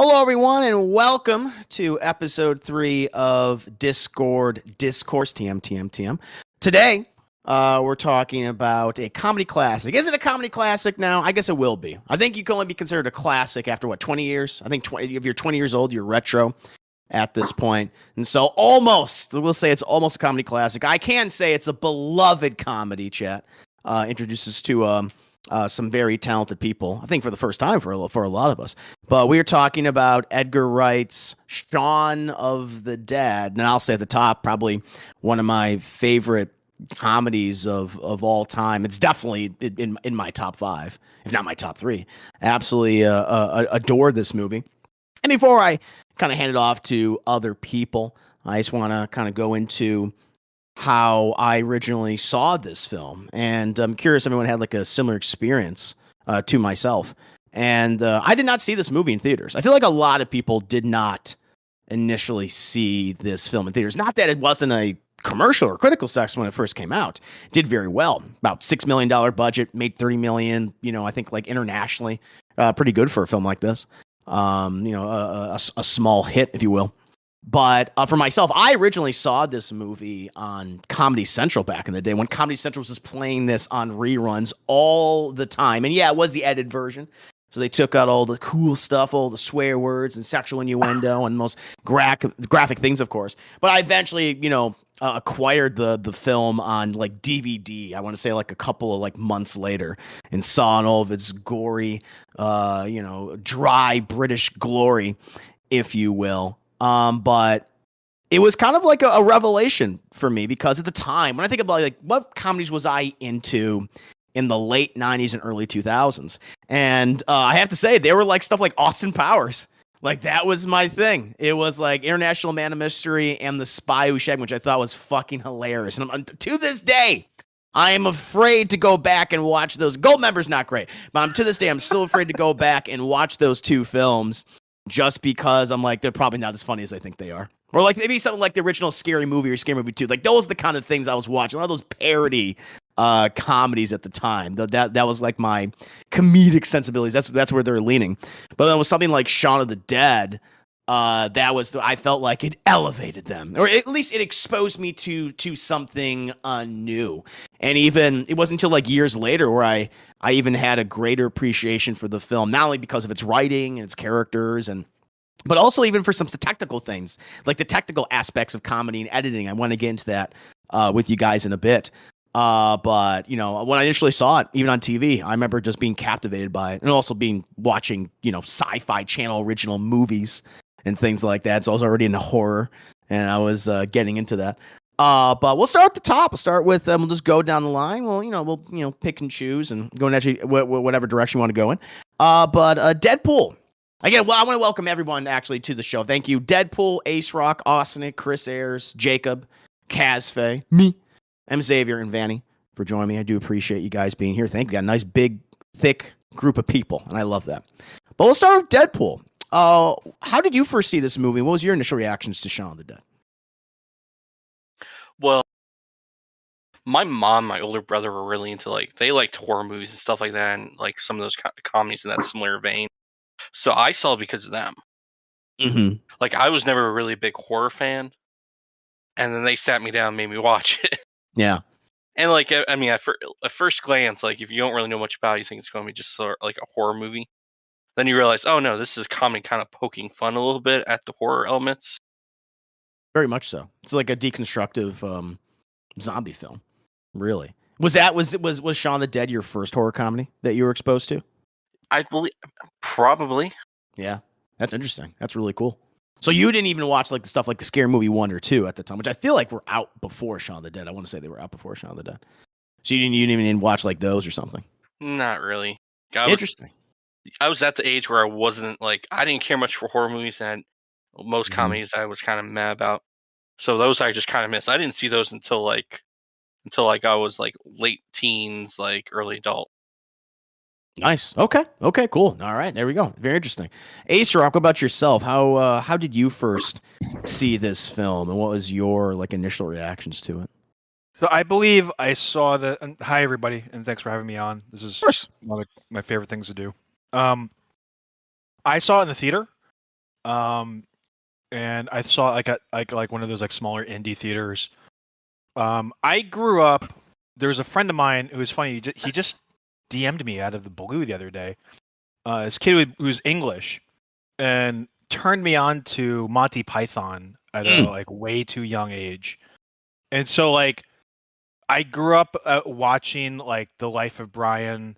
Hello, everyone, and welcome to episode 3 of Discourse, TM. Today, we're talking about a comedy classic. Is it a comedy classic now? I guess it will be. I think you can only be considered a classic after, 20 years? I think if you're 20 years old, you're retro at this point. And so we'll say it's almost a comedy classic. I can say it's a beloved comedy, chat. Introduces to some very talented people, I think for the first time for a lot of us. But we are talking about Edgar Wright's Shaun of the Dead. And I'll say at the top, probably one of my favorite comedies of all time. It's definitely in my top 5, if not my top 3. Absolutely adore this movie. And before I kind of hand it off to other people, I just want to kind of go into how I originally saw this film. And I'm curious if everyone had like a similar experience to myself. And I did not see this movie in theaters. I feel like a lot of people did not initially see this film in theaters. Not that it wasn't a commercial or critical success when it first came out. It did very well. About $6 million budget, made $30 million, I think like internationally. Pretty good for a film like this. A small hit, if you will. But for myself, I originally saw this movie on Comedy Central back in the day when Comedy Central was just playing this on reruns all the time. And yeah, it was the edited version. So they took out all the cool stuff, all the swear words and sexual innuendo and most graphic things, of course. But I eventually, acquired the film on like DVD. I want to say like a couple of like months later, and saw in all of its gory, dry British glory, if you will. But it was kind of like a revelation for me because at the time, when I think about like what comedies was I into in the late 90s and early 2000s, and I have to say they were like stuff like Austin Powers. Like that was my thing. It was like International Man of Mystery and The Spy Who Shagged Me, which I thought was fucking hilarious. And to this day, I am afraid to go back and watch those. Goldmember's not great, but to this day, I'm still afraid to go back and watch those two films. Just because I'm like, they're probably not as funny as I think they are. Or like maybe something like the original Scary Movie or Scary Movie 2. Like those are the kind of things I was watching. A lot of those parody comedies at the time. That was like my comedic sensibilities. That's where they're leaning. But then with something like Shaun of the Dead, I felt like it elevated them. Or at least it exposed me to something new. And even it wasn't until like years later where I even had a greater appreciation for the film, not only because of its writing and its characters, but also even for some technical things, like the technical aspects of comedy and editing. I want to get into that with you guys in a bit. But when I initially saw it, even on TV, I remember just being captivated by it, and also watching Sci-Fi Channel original movies and things like that. So I was already into horror, and I was getting into that. But we'll start at the top. We'll start with we'll just go down the line. We'll pick and choose and go in actually whatever direction you want to go in. But Deadpool. Again, well, I want to welcome everyone actually to the show. Thank you, Deadpool, Ace Rock, Austin, Chris Ayers, Jacob, Kaz Faye, me, M. Xavier, and Vanny for joining me. I do appreciate you guys being here. Thank you. We got a nice, big, thick group of people, and I love that. But we'll start with Deadpool. How did you first see this movie? What was your initial reactions to Shaun of the Dead? Well, my mom, my older brother were really into they liked horror movies and stuff like that, and like some of those comedies in that similar vein. So I saw it because of them. Mm-hmm. Like I was never a really big horror fan, and then they sat me down and made me watch it. Yeah. And like I mean, at first glance, like if you don't really know much about it, you think it's going to be just sort of like a horror movie. Then you realize, oh no, this is comedy kind of poking fun a little bit at the horror elements. Very much so. It's like a deconstructive zombie film. Really. Was Shaun of the Dead your first horror comedy that you were exposed to? I believe probably. Yeah. That's interesting. That's really cool. So you didn't even watch like the stuff like the Scary Movie 1 or 2 at the time, which I feel like were out before Shaun of the Dead. I want to say they were out before Shaun of the Dead. So you didn't even watch like those or something? Not really. Interesting. I was at the age where I didn't care much for horror movies, and most comedies I was kind of mad about. So those I just kind of missed. I didn't see those until I was like late teens, like early adult. Nice. Okay, cool. All right, there we go. Very interesting. Ace Rock, what about yourself? How did you first see this film, and what was your like initial reactions to it? So I believe I saw hi everybody, and thanks for having me on. This is one of my favorite things to do. I saw it in the theater. and I saw it like one of those like smaller indie theaters. I grew up. There's a friend of mine who was funny. He just DM'd me out of the blue the other day. This kid who's English and turned me on to Monty Python at a like way too young age, and so like I grew up watching like The Life of Brian,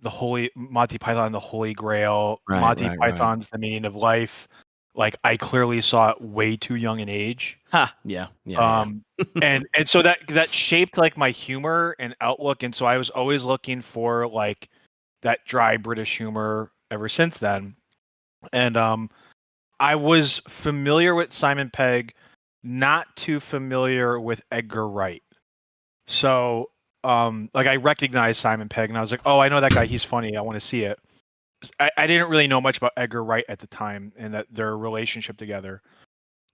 Monty Python, The Holy Grail, Monty Python's The Meaning of Life. Like I clearly saw it way too young an age. Yeah. And so that shaped like my humor and outlook, and so I was always looking for like that dry British humor ever since then. And I was familiar with Simon Pegg, not too familiar with Edgar Wright. So like I recognized Simon Pegg, and I was like, oh, I know that guy. He's funny. I want to see it. I didn't really know much about Edgar Wright at the time and that their relationship together.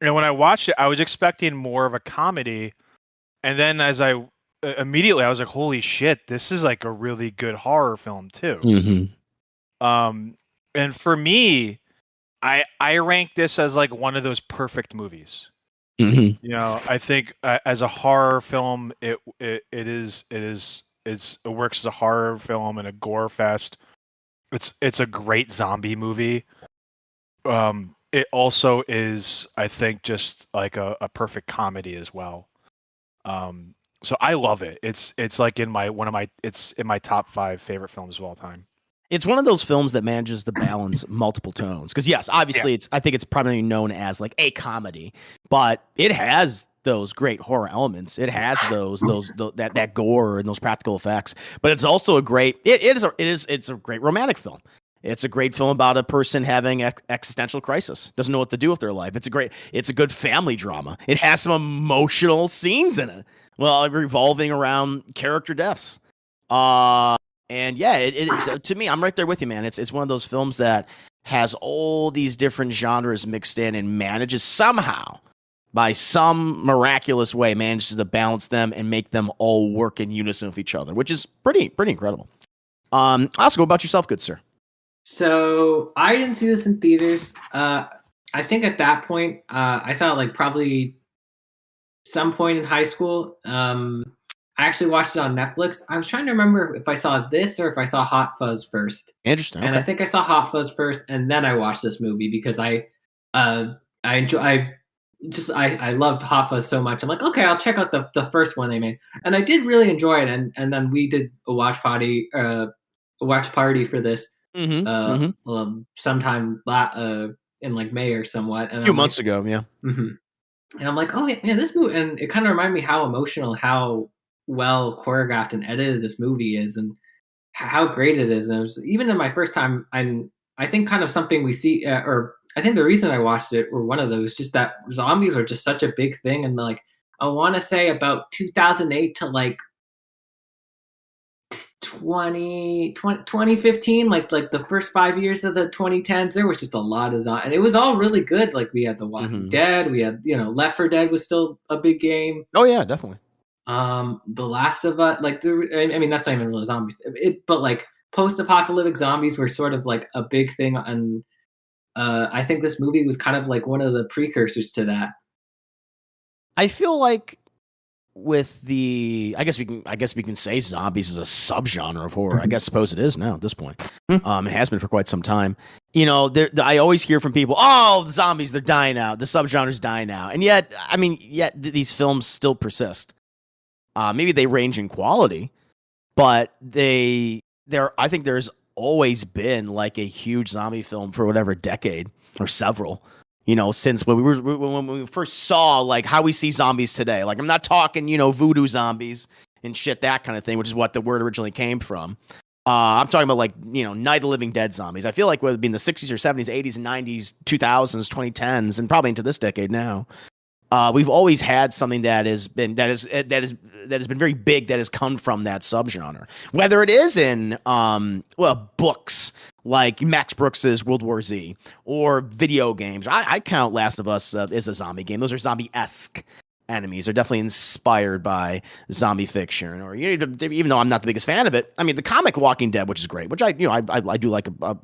And when I watched it, I was expecting more of a comedy. And then as immediately I was like, holy shit, this is like a really good horror film too. Mm-hmm. And for me, I rank this as like one of those perfect movies. Mm-hmm. You know, I think as a horror film, it works as a horror film and a gore fest. It's a great zombie movie. It also is, I think, just like a perfect comedy as well. So I love it. It's like in my top 5 favorite films of all time. It's one of those films that manages to balance multiple tones. Because yes, obviously, I think it's primarily known as like a comedy, but it has those great horror elements. It has that gore and those practical effects. But it's also a great. It's a great romantic film. It's a great film about a person having existential crisis, doesn't know what to do with their life. It's a good family drama. It has some emotional scenes in it, well, revolving around character deaths. And yeah, to me, I'm right there with you, man. It's one of those films that has all these different genres mixed in and manages somehow, by some miraculous way, manages to balance them and make them all work in unison with each other, which is pretty incredible. Oscar, what about yourself, good sir? So I didn't see this in theaters. I think at that point, I saw it like probably some point in high school. I actually watched it on Netflix. I was trying to remember if I saw this or if I saw Hot Fuzz first. Interesting. And okay. I think I saw Hot Fuzz first, and then I watched this movie because I loved Hot Fuzz so much. I'm like, okay, I'll check out the first one they made, and I did really enjoy it. And then we did a watch party for this sometime in like May or somewhat, and a few months ago, yeah. Mm-hmm. And I'm like, oh yeah, this movie, and it kind of reminded me how emotional, how well choreographed and edited this movie is, and how great it is. And it was, even in my first time, I think kind of something we see, or I think the reason I watched it, or one of those, just that zombies are just such a big thing, and like I want to say about 2008 to like 2015, like the first 5 years of the 2010s, there was just a lot of zombies, and it was all really good. Like we had The Walking Dead, we had Left 4 Dead was still a big game. Oh yeah, definitely. The Last of Us, like I mean that's not even really zombies, but like post-apocalyptic zombies were sort of like a big thing, and I think this movie was kind of like one of the precursors to that. I feel like with I guess we can say zombies is a subgenre of horror. I suppose it is now at this point. It has been for quite some time. I always hear from people, oh, the zombies, they're dying out. The subgenre's dying out. And yet these films still persist. Maybe they range in quality, but I think there's always been like a huge zombie film for whatever decade or several. Since when we first saw like how we see zombies today. Like I'm not talking, voodoo zombies and shit, that kind of thing, which is what the word originally came from. I'm talking about like, Night of the Living Dead zombies. I feel like whether it be in the 60s or 70s, 80s and 90s, 2000s, 2010s, and probably into this decade now, we've always had something that has been very big, that has come from that subgenre. Whether it is in books like Max Brooks's World War Z, or video games. I count Last of Us as a zombie game. Those are zombie-esque enemies. They're definitely inspired by zombie fiction, or even though I'm not the biggest fan of it. I mean, the comic Walking Dead, which is great, which I do like a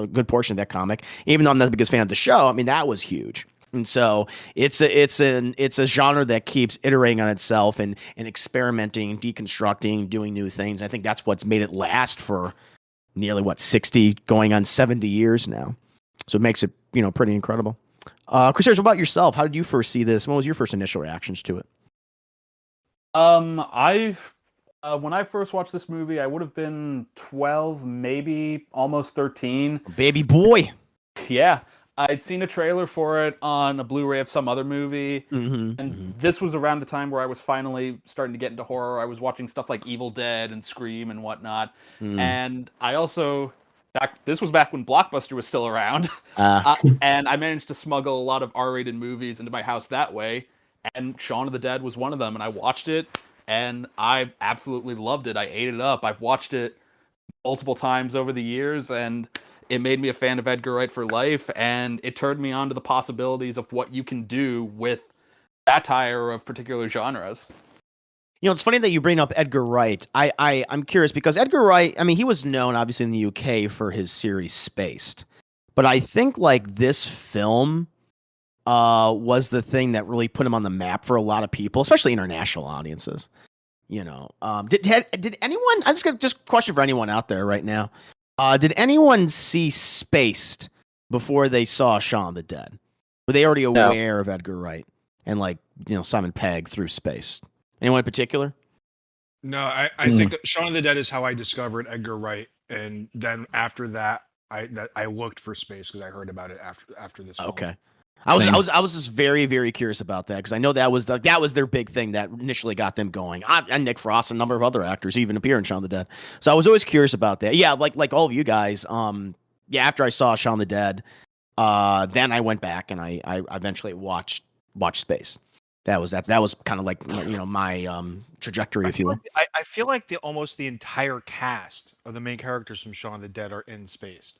good portion of that comic. Even though I'm not the biggest fan of the show, I mean that was huge. And so it's a genre that keeps iterating on itself and experimenting, deconstructing, doing new things. I think that's what's made it last for nearly 60 going on 70 years now. So it makes it pretty incredible. Chris, what about yourself? How did you first see this? What was your first initial reactions to it? I when I first watched this movie, I would have been 12, maybe almost 13. Baby boy. Yeah. I'd seen a trailer for it on a Blu-ray of some other movie, this was around the time where I was finally starting to get into horror. I was watching stuff like Evil Dead and Scream and whatnot, and I also this was back when Blockbuster was still around, and I managed to smuggle a lot of R-rated movies into my house that way, and Shaun of the Dead was one of them, and I watched it, and I absolutely loved it. I ate it up. I've watched it multiple times over the years, and it made me a fan of Edgar Wright for life, and it turned me on to the possibilities of what you can do with satire of particular genres. It's funny that you bring up Edgar Wright. I'm curious because Edgar Wright, I mean, he was known obviously in the UK for his series Spaced, but I think like this film was the thing that really put him on the map for a lot of people, especially international audiences. Did anyone? I just question for anyone out there right now. Did anyone see Spaced before they saw Shaun of the Dead? Were they already aware of Edgar Wright and Simon Pegg through Spaced? Anyone in particular? No, I think Shaun of the Dead is how I discovered Edgar Wright, and then after that, I looked for Spaced because I heard about it after this film. Okay. I was just very, very curious about that because I know that was their big thing that initially got them going. And Nick Frost and a number of other actors even appear in Shaun of the Dead. So I was always curious about that. Yeah, like all of you guys. After I saw Shaun of the Dead, then I went back and I eventually watched Spaced. That was kind of like my trajectory, if you will. I feel like almost the entire cast of the main characters from Shaun of the Dead are in Spaced.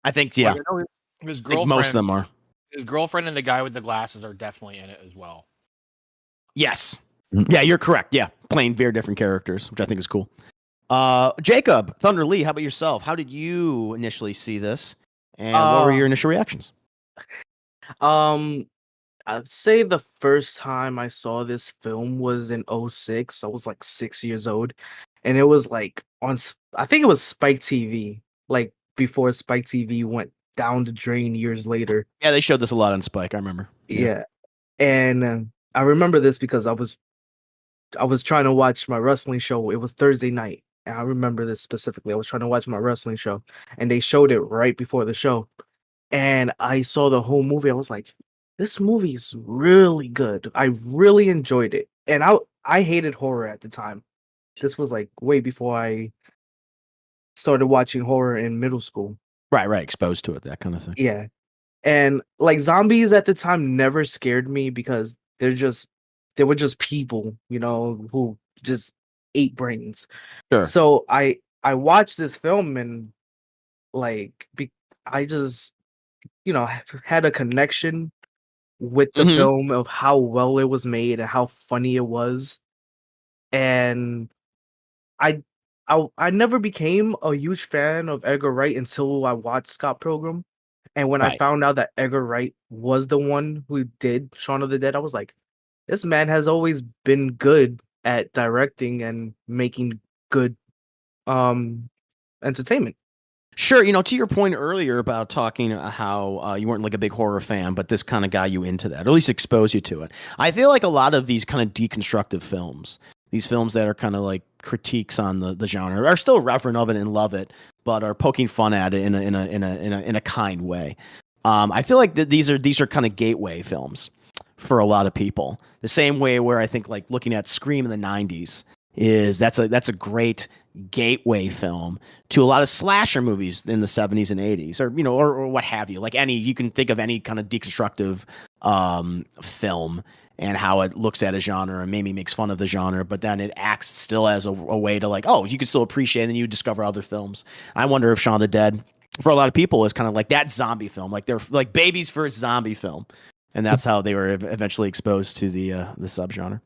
I think his girlfriend, most of them are. His girlfriend and the guy with the glasses are definitely in it as well. Yes. Yeah, you're correct. Yeah, playing very different characters, which I think is cool. Jacob, Thunder Lee, how about yourself? How did you initially see this, and what were your initial reactions? I'd say the first time I saw this film was in 2006. I was like 6 years old, and it was like I think it was Spike TV, like before Spike TV went down the drain years later. Yeah, they showed this a lot on Spike. I remember. Yeah. And I remember this because I was trying to watch my wrestling show. It was Thursday night, and I remember this specifically. I was trying to watch my wrestling show, and they showed it right before the show, and I saw the whole movie. I was like, this movie is really good. I really enjoyed it, and I hated horror at the time. This was like way before I started watching horror in middle school. Right, exposed to it, that kind of thing. Yeah. And like zombies at the time never scared me because they were just people, who just ate brains. Sure. So I watched this film and like I just had a connection with the film of how well it was made and how funny it was. And I never became a huge fan of Edgar Wright until I watched Scott Pilgrim. And when I found out that Edgar Wright was the one who did Shaun of the Dead, I was like, this man has always been good at directing and making good entertainment. Sure, to your point earlier about talking how you weren't like a big horror fan, but this kind of got you into that, or at least exposed you to it. I feel like a lot of these kind of deconstructive films, these films that are kind of like critiques on the genre, are still reverent of it and love it, but are poking fun at it in a kind way. I feel like these are kind of gateway films for a lot of people. The same way where I think like looking at Scream in the 90s that's a great gateway film to a lot of slasher movies in the 70s and 80s, or what have you. Like you can think of any kind of deconstructive film and how it looks at a genre and maybe makes fun of the genre, but then it acts still as a way to like, you can still appreciate it, and then you discover other films. I wonder if Shaun of the Dead, for a lot of people, is kind of like that zombie film, like they're like baby's first zombie film. and that's how they were eventually exposed to the subgenre.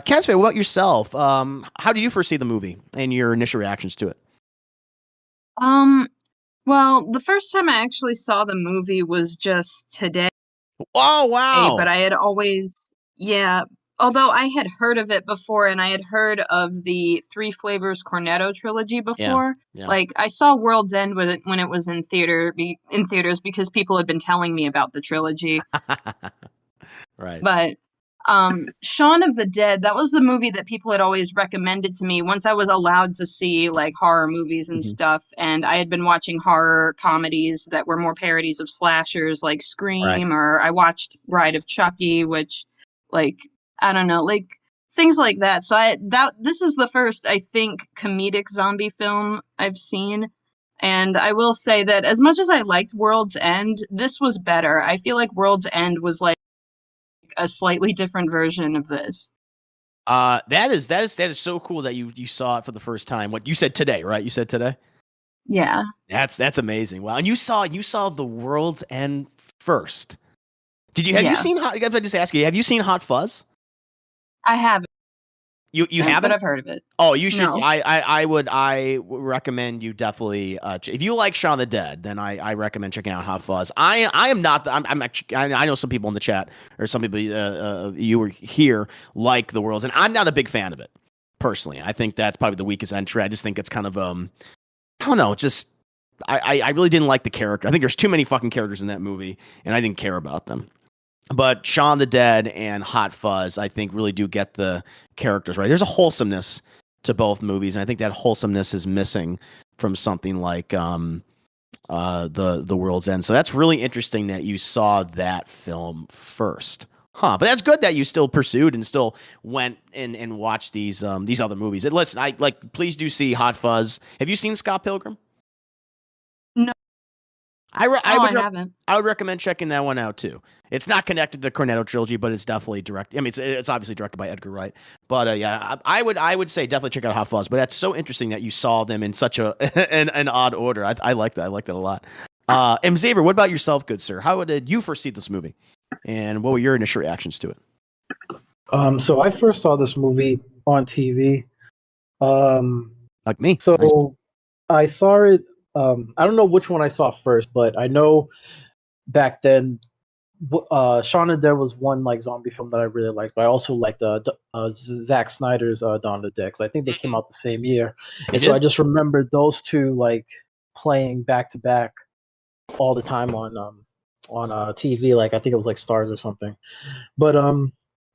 Cassie, what about yourself? How do you first see the movie and your initial reactions to it? Well, the first time I actually saw the movie was just today. Oh, wow. But I had always, although I had heard of it before, and I had heard of the Three Flavors Cornetto trilogy before. Yeah. Like, I saw World's End when it was in theaters because people had been telling me about the trilogy. Right. But Shaun of the Dead, that was the movie that people had always recommended to me once I was allowed to see like horror movies and stuff, and I had been watching horror comedies that were more parodies of slashers like Scream, or I watched Bride of Chucky, which like I don't know, like things like that. So this is the first, I think, comedic zombie film I've seen. And I will say that as much as I liked World's End, this was better. I feel like World's End was like a slightly different version of this. That is so cool that you saw it for the first time. What you said today, right? You said today? Yeah. That's amazing. Wow. And you saw The World's End first. Have you seen if I just ask you, have you seen Hot Fuzz? I haven't. You haven't? But I've heard of it. Oh, you should. No. I would recommend you definitely. If you like Shaun of the Dead, then I recommend checking out Hot Fuzz. I'm actually. I know some people in the chat or some people you were here like The World's, and I'm not a big fan of it personally. I think that's probably the weakest entry. I just think it's kind of I don't know. Just I really didn't like the character. I think there's too many fucking characters in that movie, and I didn't care about them. But Shaun of the Dead and Hot Fuzz, I think, really do get the characters right. There's a wholesomeness to both movies, and I think that wholesomeness is missing from something like the World's End. So that's really interesting that you saw that film first, huh? But that's good that you still pursued and still went and watched these other movies. And listen, please do see Hot Fuzz. Have you seen Scott Pilgrim? No. I haven't. I would recommend checking that one out too. It's not connected to the Cornetto trilogy, but it's definitely direct. I mean, it's obviously directed by Edgar Wright. But yeah, I would say definitely check out Hot Fuzz. But that's so interesting that you saw them in such an odd order. I like that. I like that a lot. And Xavier, what about yourself, good sir? How did you first see this movie, and what were your initial reactions to it? So I first saw this movie on TV. Like me. So nice. I saw it. I don't know which one I saw first, but I know back then, Shaun of the Dead was one like zombie film that I really liked. But I also liked Zack Snyder's Dawn of the Dead, because I think they came out the same year, and so I just remembered those two like playing back to back all the time on TV. Like I think it was like Stars or something. But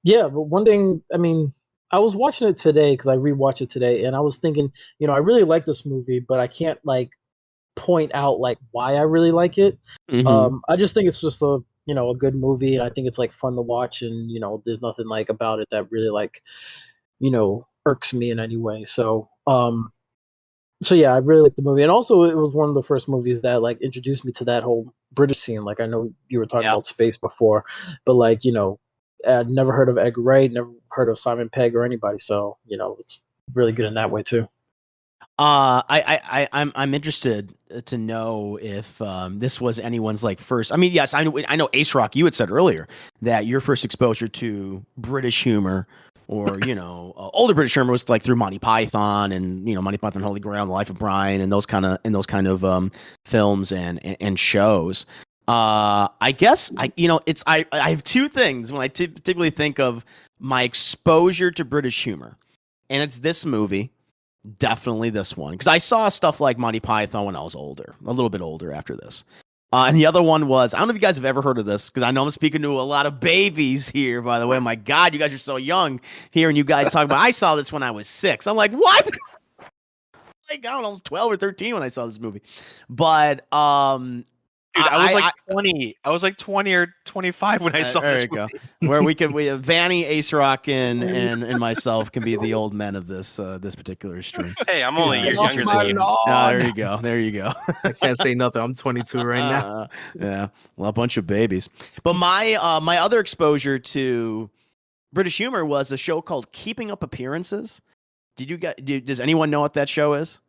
yeah. But one thing, I mean, I was watching it today because I rewatched it today, and I was thinking, I really like this movie, but I can't like point out like why I really like it. I just think it's just a good movie, and I think it's like fun to watch, and there's nothing like about it that really like irks me in any way. So yeah, I really like the movie, and also it was one of the first movies that like introduced me to that whole British scene. Like I know you were talking about space before, but like I'd never heard of Edgar Wright, never heard of Simon Pegg or anybody, so it's really good in that way too. I'm interested to know if this was anyone's like first. I mean, yes, I know Ace Rock. You had said earlier that your first exposure to British humor, or older British humor, was like through Monty Python and Monty Python, Holy Grail, The Life of Brian, and those kind of films and shows. I guess I have two things when I typically think of my exposure to British humor, and it's this movie. Definitely this one, because I saw stuff like Monty Python when I was older, a little bit older after this. And the other one was, I don't know if you guys have ever heard of this, because I know I'm speaking to a lot of babies here, by the way. My God, you guys are so young here, and you guys talk about, I saw this when I was 6. I'm like, what? Like, I don't know, I was 12 or 13 when I saw this movie. But dude, I was like 20. I was like 20 or 25 when I saw this movie. Where Vanny, Ace Rock, and myself can be the old men of this particular stream. Hey, I'm only younger than you. There you go. I can't say nothing. I'm 22 right now. Yeah, well, a bunch of babies. But my other exposure to British humor was a show called Keeping Up Appearances. Does anyone know what that show is?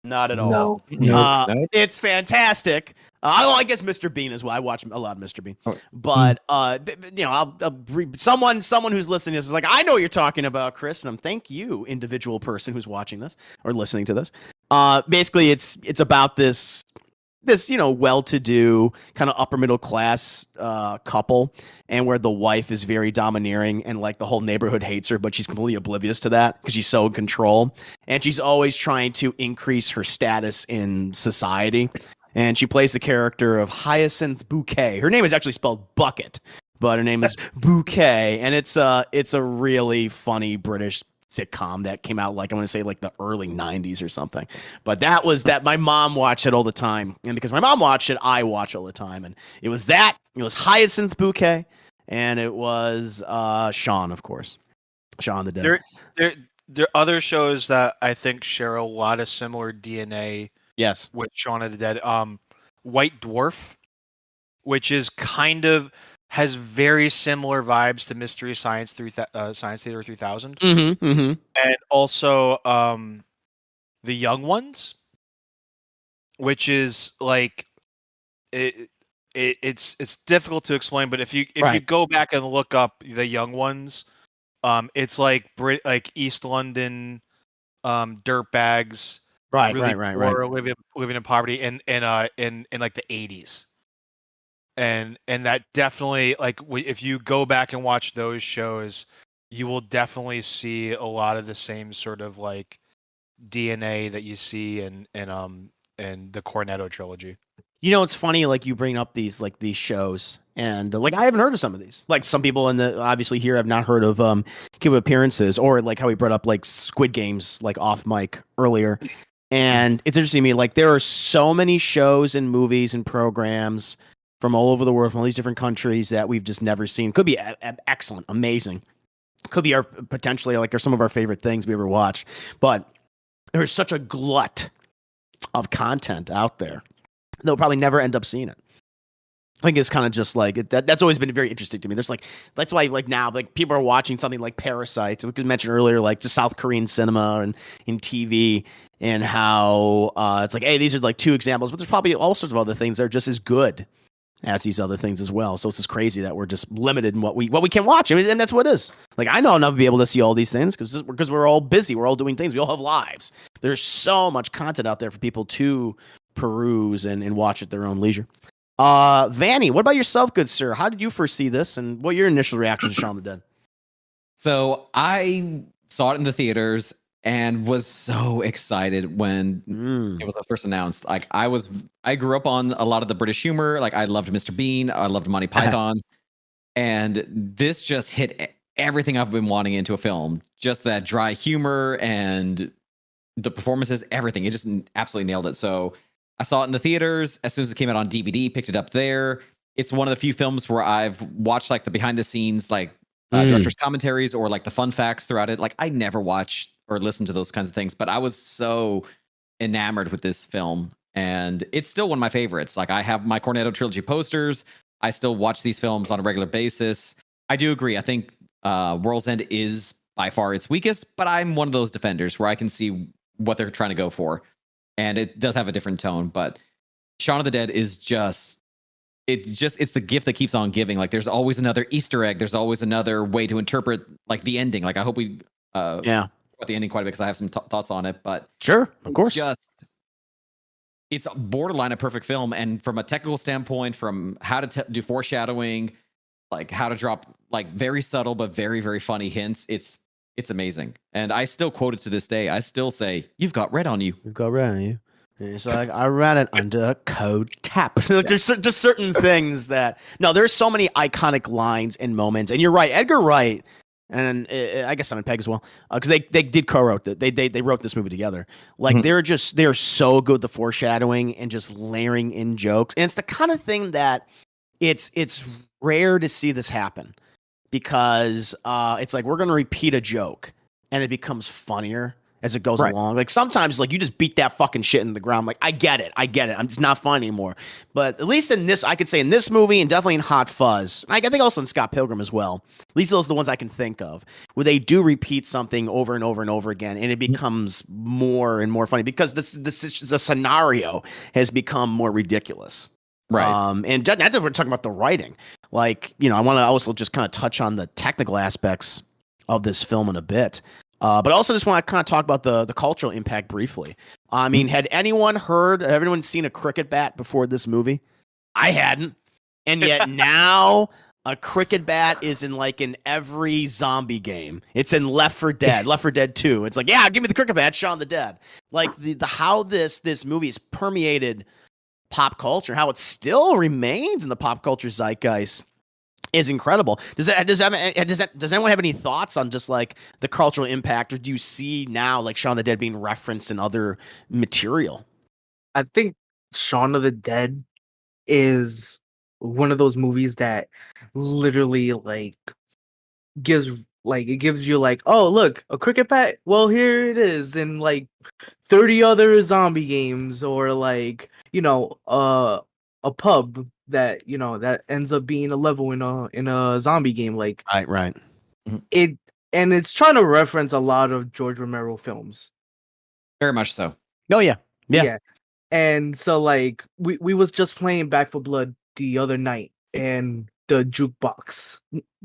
Not at all. No. It's fantastic. I guess Mr. Bean as well. I watch a lot of Mr. Bean, Oh. but someone who's listening to this is like, I know what you're talking about, Chris, and thank you, individual person who's watching this or listening to this. Basically, it's about this well-to-do kind of upper middle class couple, and where the wife is very domineering and like the whole neighborhood hates her, but she's completely oblivious to that because she's so in control, and she's always trying to increase her status in society. And she plays the character of Hyacinth Bouquet. Her name is actually spelled Bucket, but her name is Bouquet, and it's a really funny British sitcom that came out like I want to say like the early 90s or something. But that my mom watched it all the time, and because my mom watched it, I watch all the time. And it was Hyacinth Bouquet, and it was Shaun, of course, Shaun the Dead. There are other shows that I think share a lot of similar DNA. Yes, with Shaun of the Dead. White Dwarf, which is kind of has very similar vibes to Mystery Science Science Theater 3000, and also The Young Ones, which is like it's difficult to explain, but if you go back and look up The Young Ones, it's like East London dirtbags. Right. Living in poverty in like the 80s, and that definitely if you go back and watch those shows, you will definitely see a lot of the same sort of like DNA that you see in the Cornetto trilogy. You know, it's funny, like you bring up these shows, and like I haven't heard of some of these. Like some people obviously here have not heard of Cube Appearances, or like how we brought up like Squid Games, like off mic earlier. And it's interesting to me, like there are so many shows and movies and programs from all over the world, from all these different countries that we've just never seen. Could be excellent, amazing. Could be potentially like some of our favorite things we ever watched. But there's such a glut of content out there. They'll probably never end up seeing it. I think it's kind of just like that's always been very interesting to me. There's that's why like now like people are watching something like Parasite, like I mentioned earlier, like just South Korean cinema and in TV, and how it's like, hey, these are like two examples, but there's probably all sorts of other things that are just as good as these other things as well. So it's just crazy that we're just limited in what we can watch. I mean, and that's what it is. Like I know enough to be able to see all these things because we're all busy, we're all doing things, we all have lives. There's so much content out there for people to peruse and watch at their own leisure. Vanny, what about yourself, good sir? How did you first see this, and what were your initial reactions to Shaun the Dead? So I saw it in the theaters and was so excited when it was first announced. Like I grew up on a lot of the British humor. Like I loved Mr. Bean, I loved Monty Python, and this just hit everything I've been wanting into a film. Just that dry humor and the performances, everything. It just absolutely nailed it. So I saw it in the theaters as soon as it came out on DVD, picked it up there. It's one of the few films where I've watched like the behind the scenes, like director's commentaries or like the fun facts throughout it. Like I never watched or listened to those kinds of things, but I was so enamored with this film, and it's still one of my favorites. Like I have my Cornetto trilogy posters. I still watch these films on a regular basis. I do agree. I think World's End is by far its weakest, but I'm one of those defenders where I can see what they're trying to go for. And it does have a different tone, but Shaun of the Dead is it's the gift that keeps on giving. Like there's always another Easter egg. There's always another way to interpret like the ending. Like I hope we about the ending quite a bit because I have some thoughts on it, but sure, of course. It's borderline a perfect film. And from a technical standpoint, from how to do foreshadowing, like how to drop like very subtle, but very, very funny hints. It's amazing. And I still quote it to this day. I still say, "You've got red on you." You've got red on you. And it's like, I ran it under code tap. There's just certain things that... No, there's so many iconic lines and moments. And you're right, Edgar Wright, and I guess Simon Pegg as well, because they did co-wrote it. They wrote this movie together. Like, they're so good at the foreshadowing and just layering in jokes. And it's the kind of thing that it's rare to see this happen. Because it's like we're going to repeat a joke and it becomes funnier as it goes Right. along. Like sometimes like you just beat that fucking shit in the ground. Like I get it. I'm just not fun anymore. But at least in this, I could say in this movie and definitely in Hot Fuzz, I think also in Scott Pilgrim as well. At least those are the ones I can think of where they do repeat something over and over and over again, and it becomes more and more funny because the scenario has become more ridiculous. Right. And that's if we're talking about the writing. Like, you know, I want to also just kind of touch on the technical aspects of this film in a bit. But I also just want to kind of talk about the cultural impact briefly. I mean, had anyone seen a cricket bat before this movie? I hadn't. And yet now a cricket bat is in every zombie game. It's in Left 4 Dead, Left 4 Dead 2. It's like, yeah, give me the cricket bat, Shaun the Dead. Like the how this movie has permeated pop culture, how it still remains in the pop culture zeitgeist is incredible. Does anyone have any thoughts on just like the cultural impact, or do you see now like Shaun the Dead being referenced in other material? I think Shaun of the Dead is one of those movies that literally gives you like, oh look, a cricket bat, well here it is in like 30 other zombie games, or like, you know, a pub that, you know, that ends up being a level in a zombie game. Like Right. it, and it's trying to reference a lot of George Romero films. Very much so. Oh yeah. And so like we was just playing Back for Blood the other night, and the jukebox,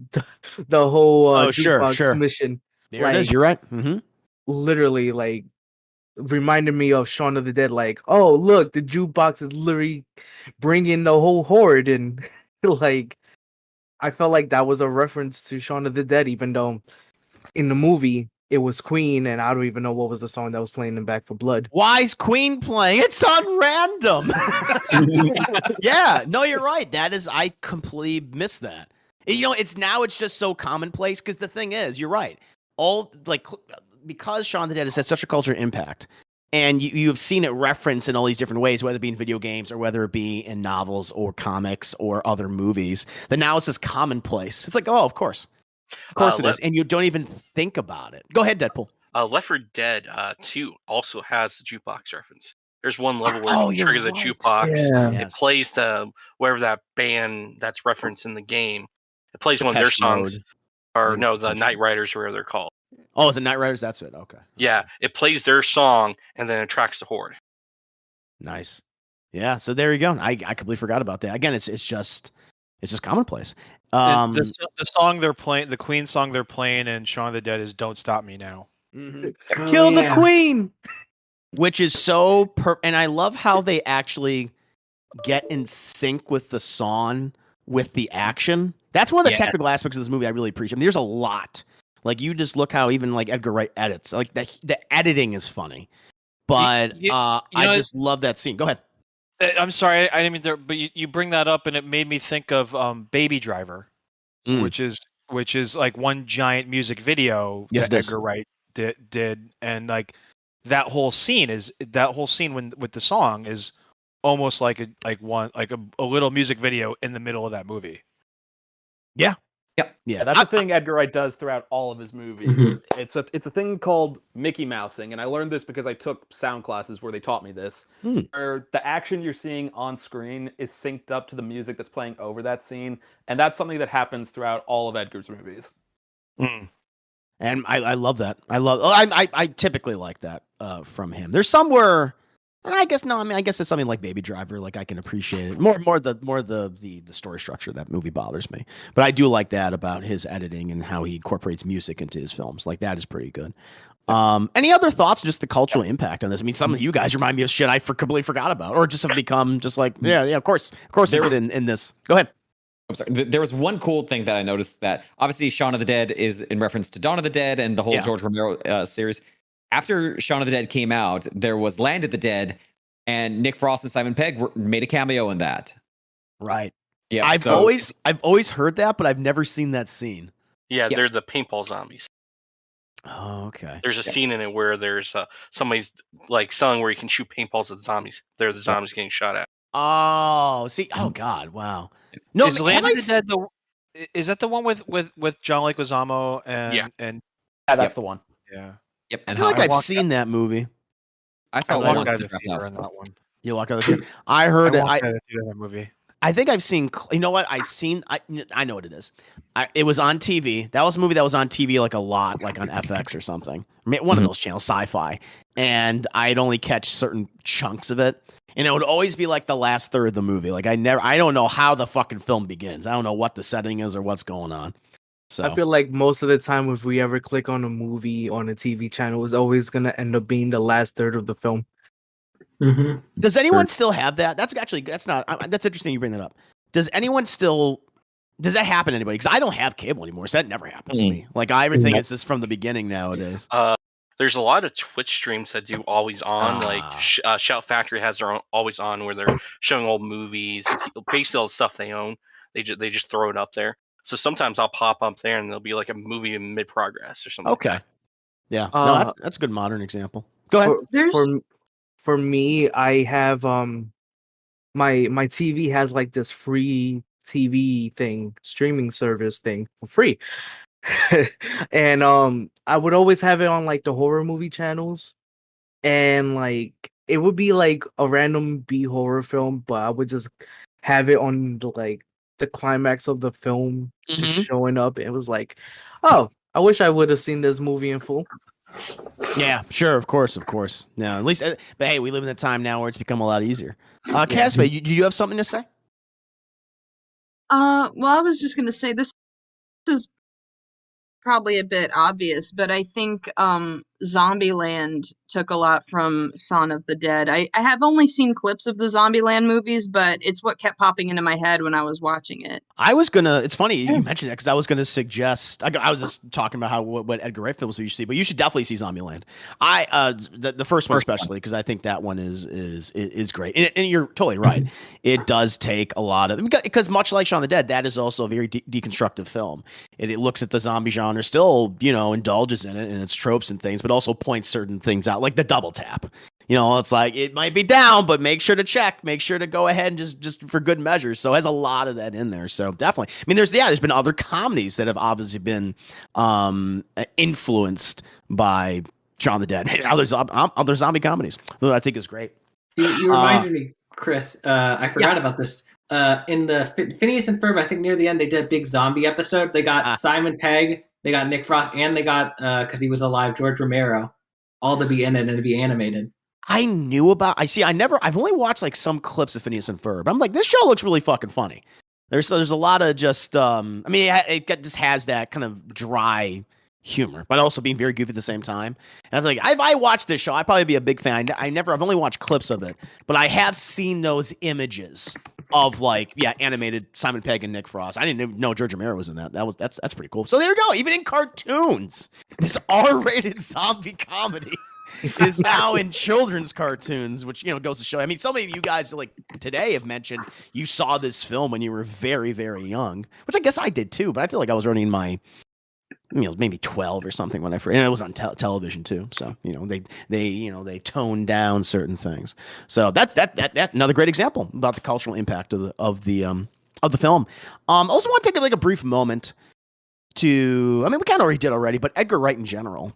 the whole jukebox mission, There it is. You're right. Mm-hmm. Literally like reminded me of Shaun of the Dead. Like, oh look, the jukebox is literally bringing the whole horde, and like I felt like that was a reference to Shaun of the Dead, even though in the movie it was Queen, and I don't even know what was the song that was playing in Back for Blood. Why is Queen playing? It's on random. Yeah, no, you're right. I completely missed that. You know, it's just so commonplace because the thing is, you're right. Because Shaun the Dead has had such a cultural impact, and you've seen it referenced in all these different ways, whether it be in video games or whether it be in novels or comics or other movies, that now it's this commonplace. It's like, oh, of course it is, and you don't even think about it. Go ahead, Deadpool. Left 4 Dead 2 also has the jukebox reference. There's one level where you trigger the jukebox. It plays whatever that band that's referenced in the game. It plays one of their songs. Or no, the Night Riders, or whatever they're called. Oh, is it Night Riders? That's it. Okay. Yeah, it plays their song and then attracts the horde. Nice. Yeah, so there you go. I completely forgot about that. Again, it's just commonplace. The song they're playing, the Queen song they're playing in Shaun of the Dead is "Don't Stop Me Now." Mm-hmm. Kill the Queen, which is so and I love how they actually get in sync with the song with the action. That's one of the technical aspects of this movie I really appreciate. I mean, there's a lot. Like you just look how even like Edgar Wright edits. Like the editing is funny, but I just love that scene. Go ahead. I'm sorry, I didn't mean to, but you bring that up and it made me think of Baby Driver, which is like one giant music video that Edgar Wright did, and like that whole scene with the song is almost like a little music video in the middle of that movie. Yeah, that's a thing Edgar Wright does throughout all of his movies. Mm-hmm. It's a thing called Mickey Mousing, and I learned this because I took sound classes where they taught me this. Where the action you're seeing on screen is synced up to the music that's playing over that scene, and that's something that happens throughout all of Edgar's movies. And I love that. I typically like that from him. There's somewhere. And I guess it's something like Baby Driver. Like I can appreciate it more the story structure of that movie bothers me. But I do like that about his editing and how he incorporates music into his films. Like that is pretty good. Any other thoughts? Just the cultural impact on this. I mean, some of you guys remind me of shit I completely forgot about, or just have become just like of course it's in this. Go ahead. I'm sorry. There was one cool thing that I noticed that obviously Shaun of the Dead is in reference to Dawn of the Dead and the whole George Romero series. After Shaun of the Dead came out, there was Land of the Dead, and Nick Frost and Simon Pegg made a cameo in that. Right. Yeah. I've always heard that, but I've never seen that scene. Yeah, they're the paintball zombies. Oh, okay. There's a scene in it where there's somebody's like selling where you can shoot paintballs at the zombies. They're the zombies getting shot at. Oh, see. Oh God. Wow. No, is Land of the Dead is that the one with John Leguizamo and yeah, that's the one. Yeah. Yep. I And feel like how I've walked seen that movie. I I saw walked one out in of the the draft theater house. in that one. You walk out of the theater. I heard I it. walked out of the theater in that movie. I think I've seen. You know what? I know what it is. It was on TV. That was a movie that was on TV like a lot, like on FX or something. One of those channels, Sci-Fi. And I'd only catch certain chunks of it, and it would always be like the last third of the movie. Like I don't know how the fucking film begins. I don't know what the setting is or what's going on. So I feel like most of the time, if we ever click on a movie on a TV channel, it's always gonna end up being the last third of the film. Mm-hmm. does anyone still have that? That's interesting you bring that up. Does anyone still? Does that happen to anybody? Because I don't have cable anymore, so that never happens to me. Like everything is just from the beginning nowadays. There's a lot of Twitch streams that do always on. Like Shout Factory has their own always on, where they're showing old movies and basically all the stuff they own. They just throw it up there. So sometimes I'll pop up there and there'll be like a movie in mid progress or something. Okay. Like that. Yeah. No, that's a good modern example. Go ahead. For me, I have my TV has like this free TV thing, streaming service thing for free. And I would always have it on like the horror movie channels, and like it would be like a random B horror film, but I would just have it on the climax of the film just showing up. It was like, oh, I wish I would have seen this movie in full. Yeah, sure, of course. Now, at least, but hey, we live in a time now where it's become a lot easier. Casfe, do you have something to say? Well, I was just gonna say this is probably a bit obvious, but I think Zombieland took a lot from Shaun of the Dead. I have only seen clips of the Zombieland movies, but it's what kept popping into my head when I was watching it. It's funny you mentioned that because I was gonna suggest. I was just talking about what Edgar Wright films we should see, but you should definitely see Zombieland. The first one especially because I think that one is great, and you're totally right. It does take a lot of because much like Shaun of the Dead, that is also a very deconstructive film. It looks at the zombie genre, still indulges in it and its tropes and things, but also points certain things out, like the double tap. It's like it might be down, but make sure to check, make sure to go ahead and just for good measure. So it has a lot of that in there. So definitely, I mean, there's been other comedies that have obviously been influenced by Shaun the Dead. Other zombie comedies, that I think is great. You reminded me, Chris. I forgot about this. In the Phineas and Ferb, I think near the end they did a big zombie episode. They got Simon Pegg, they got Nick Frost, and they got because he was alive, George Romero, all to be in it and to be animated. I've only watched like some clips of Phineas and Ferb. I'm like, this show looks really fucking funny. There's a lot of just, it just has that kind of dry humor, but also being very goofy at the same time. And I was like, if I watched this show, I'd probably be a big fan. I've only watched clips of it, but I have seen those images of animated Simon Pegg and Nick Frost. I didn't even know George Romero was in that. That's pretty cool. So there you go. Even in cartoons, this R-rated zombie comedy is now in children's cartoons, which goes to show. I mean, so many of you guys like today have mentioned you saw this film when you were very, very young, which I guess I did too. But I feel like I was running my, maybe 12 or something when and it was on television too. So they toned down certain things. So that's another great example about the cultural impact of the film. I also want to take a brief moment to. I mean, we kind of already did already, but Edgar Wright in general.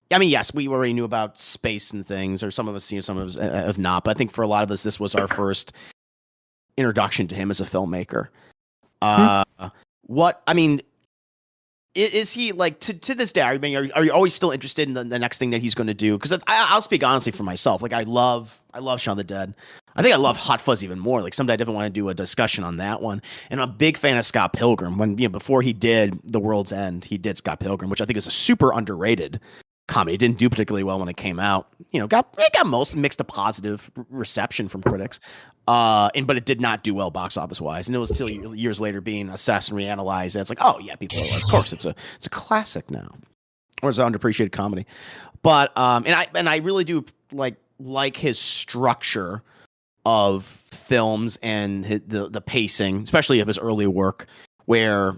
Yes, we already knew about space and things, or some of us, some of us have not. But I think for a lot of us, this was our first introduction to him as a filmmaker. Is he like to this day? Are you always still interested in the next thing that he's going to do? Because I'll speak honestly for myself. Like I love Shaun of the Dead. I think I love Hot Fuzz even more. Like someday I definitely want to do a discussion on that one. And I'm a big fan of Scott Pilgrim. When before he did The World's End, he did Scott Pilgrim, which I think is a super underrated comedy. It didn't do particularly well when it came out. It got most mixed to positive reception from critics. But it did not do well box office wise. And it was till years later being assessed and reanalyzed. And it's like, oh yeah, people are like, of course, it's a classic now, or it's an underappreciated comedy. But and I really do like his structure of films and the pacing, especially of his early work, where.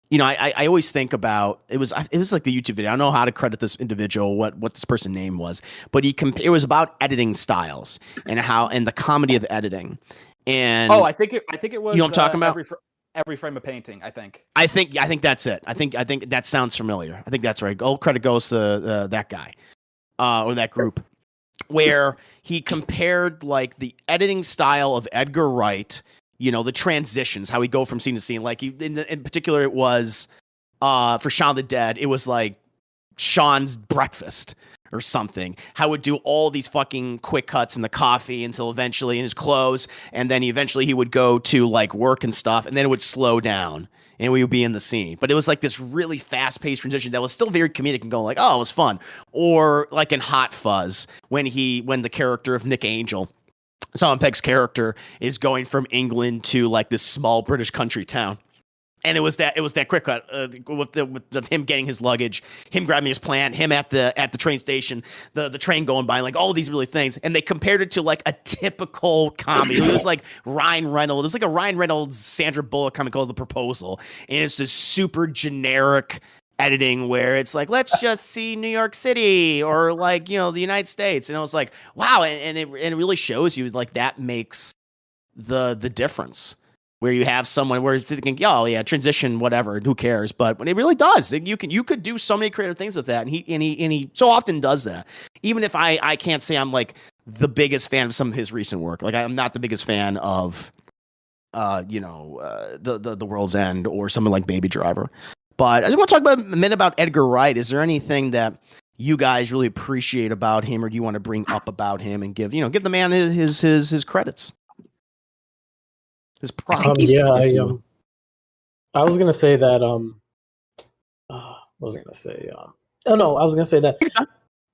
I always think about it was like the YouTube video. I don't know how to credit this individual, what this person's name was, but it was about editing styles and the comedy of editing. And I think it was. You know what I'm talking about? every frame of painting. I think that's it. I think that sounds familiar. I think that's right. All credit goes to that guy or that group, where he compared like the editing style of Edgar Wright. You know, the transitions, how we go from scene to scene. Like in particular, it was for Shaun of the Dead. It was like Shaun's breakfast or something. How would do all these fucking quick cuts in the coffee until eventually in his clothes, and then eventually he would go to like work and stuff, and then it would slow down and we would be in the scene. But it was like this really fast-paced transition that was still very comedic and going like, oh, it was fun. Or like in Hot Fuzz, when the character of Nick Angel, Simon Pegg's character, is going from England to like this small British country town. And it was that quick cut with him getting his luggage, him grabbing his plant, him at the train station, the train going by, like all these really things. And they compared it to like a typical comedy. It was like Ryan Reynolds. It was like a Ryan Reynolds, Sandra Bullock comedy called The Proposal. And it's this super generic editing where it's like, let's just see New York City or like, you know, the United States. And I was like, wow. And it really shows you like that makes the difference. Where you have someone where it's thinking, oh yeah, transition, whatever, who cares? But when it really does, you could do so many creative things with that, and he so often does that. Even if I can't say I'm like the biggest fan of some of his recent work, like I'm not the biggest fan of, the World's End or something like Baby Driver. But I just want to talk about a minute about Edgar Wright. Is there anything that you guys really appreciate about him, or do you want to bring up about him and give the man his credits? His props. I was gonna say that. What was I gonna say? I was gonna say that.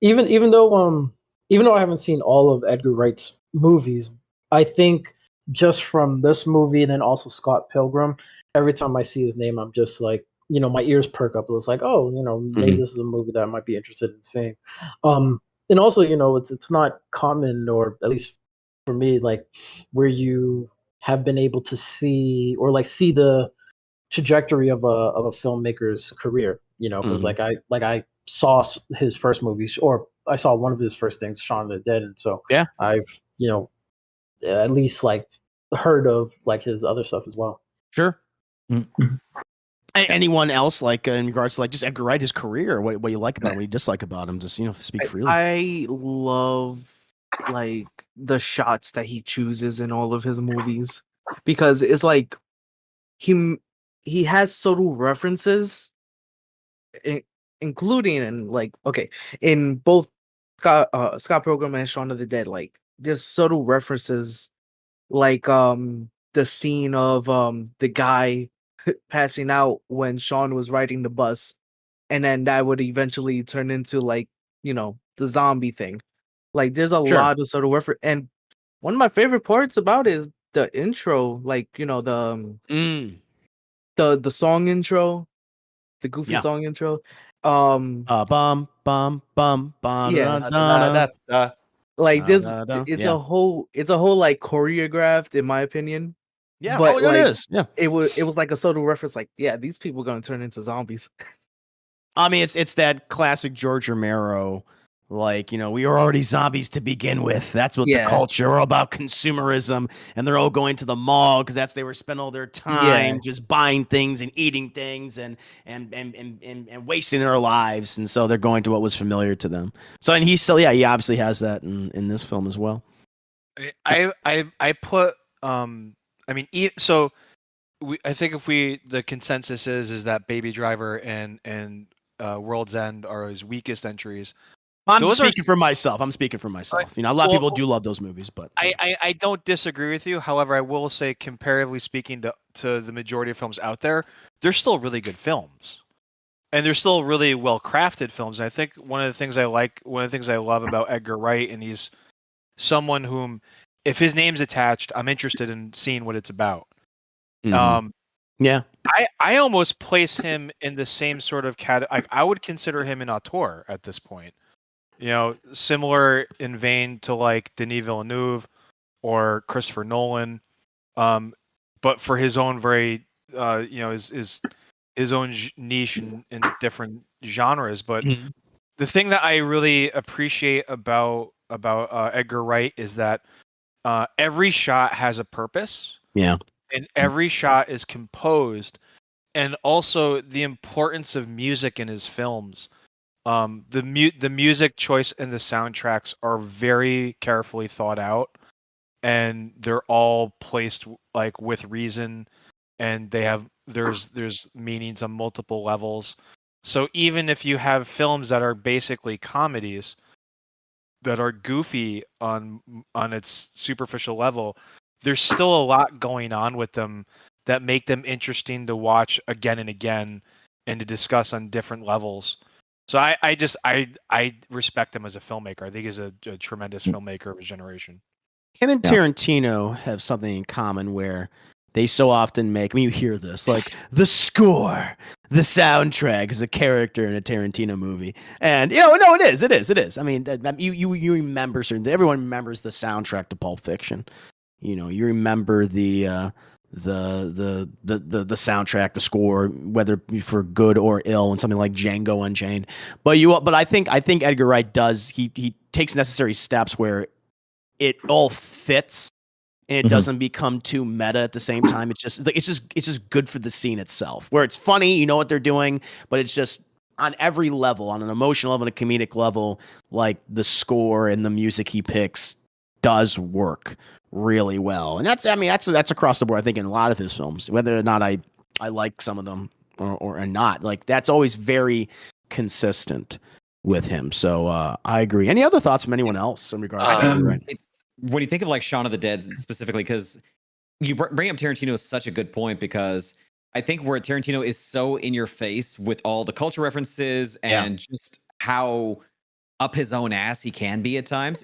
Even though I haven't seen all of Edgar Wright's movies, I think just from this movie and then also Scott Pilgrim, every time I see his name, I'm just like, my ears perk up. It's like, oh, maybe this is a movie that I might be interested in seeing. And also, it's not common, or at least for me, like where you have been able to see the trajectory of a filmmaker's career, because like I saw his first movies, or I saw one of his first things, Shaun of the Dead, and so yeah, I've at least like heard of like his other stuff as well. Sure. Mm-hmm. Anyone else like in regards to like just Edgar Wright, his career, what you like about him, what you dislike about him? Just speak freely. I love like the shots that he chooses in all of his movies, because it's like he has subtle references, including in both Scott Pilgrim and Shaun of the Dead. Like there's subtle references, like the scene of the guy passing out when Shaun was riding the bus, and then that would eventually turn into like the zombie thing. Like there's a lot of sort of reference, and one of my favorite parts about it is the intro, like the song intro, the goofy song intro. Bum bum bum bum. Yeah. Like this, it's a whole like choreographed, in my opinion. Yeah, but it is. Yeah, it was like a subtle reference, like these people are gonna turn into zombies. I mean, it's that classic George Romero. Like, we are already zombies to begin with. That's what the culture. We're all about consumerism, and they're all going to the mall because they were spending all their time just buying things and eating things and wasting their lives. And so they're going to what was familiar to them. So, and he obviously has that in this film as well. I put, I think the consensus is that Baby Driver and World's End are his weakest entries. I'm speaking for myself. A lot of people do love those movies, but I don't disagree with you. However, I will say, comparatively speaking to the majority of films out there, they're still really good films, and they're still really well crafted films. And I think one of the things I love about Edgar Wright, and he's someone whom, if his name's attached, I'm interested in seeing what it's about. Mm-hmm. I almost place him in the same sort of category. I would consider him an auteur at this point. Similar in vein to like Denis Villeneuve or Christopher Nolan, but for his own very, his own niche in different genres. But the thing that I really appreciate about Edgar Wright is that every shot has a purpose. Yeah, and every shot is composed, and also the importance of music in his films. The music choice and the soundtracks are very carefully thought out, and they're all placed like with reason, and there's meanings on multiple levels. So even if you have films that are basically comedies that are goofy on its superficial level, there's still a lot going on with them that make them interesting to watch again and again and to discuss on different levels. So I respect him as a filmmaker. I think he's a tremendous filmmaker of his generation. Him and Tarantino have something in common where they so often make, I mean, you hear this, like the score, the soundtrack is a character in a Tarantino movie. And, no, it is. I mean, you remember everyone remembers the soundtrack to Pulp Fiction. You remember the soundtrack, the score, whether for good or ill, and something like Django Unchained. But I think Edgar Wright does, he takes necessary steps where it all fits and it doesn't become too meta at the same time. It's just good for the scene itself, where it's funny, you know what they're doing, but it's just on every level, on an emotional level and a comedic level, like the score and the music he picks does work really well. And that's across the board, I think, in a lot of his films, whether or not I like some of them or not, like that's always very consistent with him. So I agree. Any other thoughts from anyone else in regards to when you think of like Shaun of the Dead specifically, because you bring up Tarantino is such a good point, because I think where Tarantino is so in your face with all the culture references and just how up his own ass he can be at times.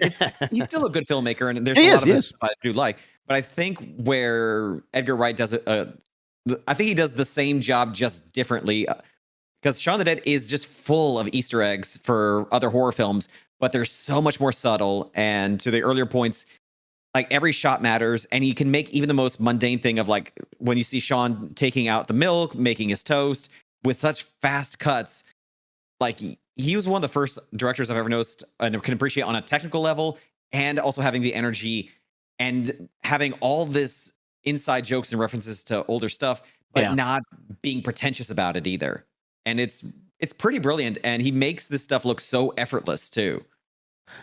He's still a good filmmaker, and there's a lot of it I do like. But I think where Edgar Wright does it, I think he does the same job just differently. Because Shaun of the Dead is just full of Easter eggs for other horror films, but they're so much more subtle. And to the earlier points, like every shot matters, and he can make even the most mundane thing of like when you see Shaun taking out the milk, making his toast with such fast cuts. Like he was one of the first directors I've ever noticed and can appreciate on a technical level, and also having the energy and having all this inside jokes and references to older stuff, but not being pretentious about it either. And it's pretty brilliant, and he makes this stuff look so effortless too.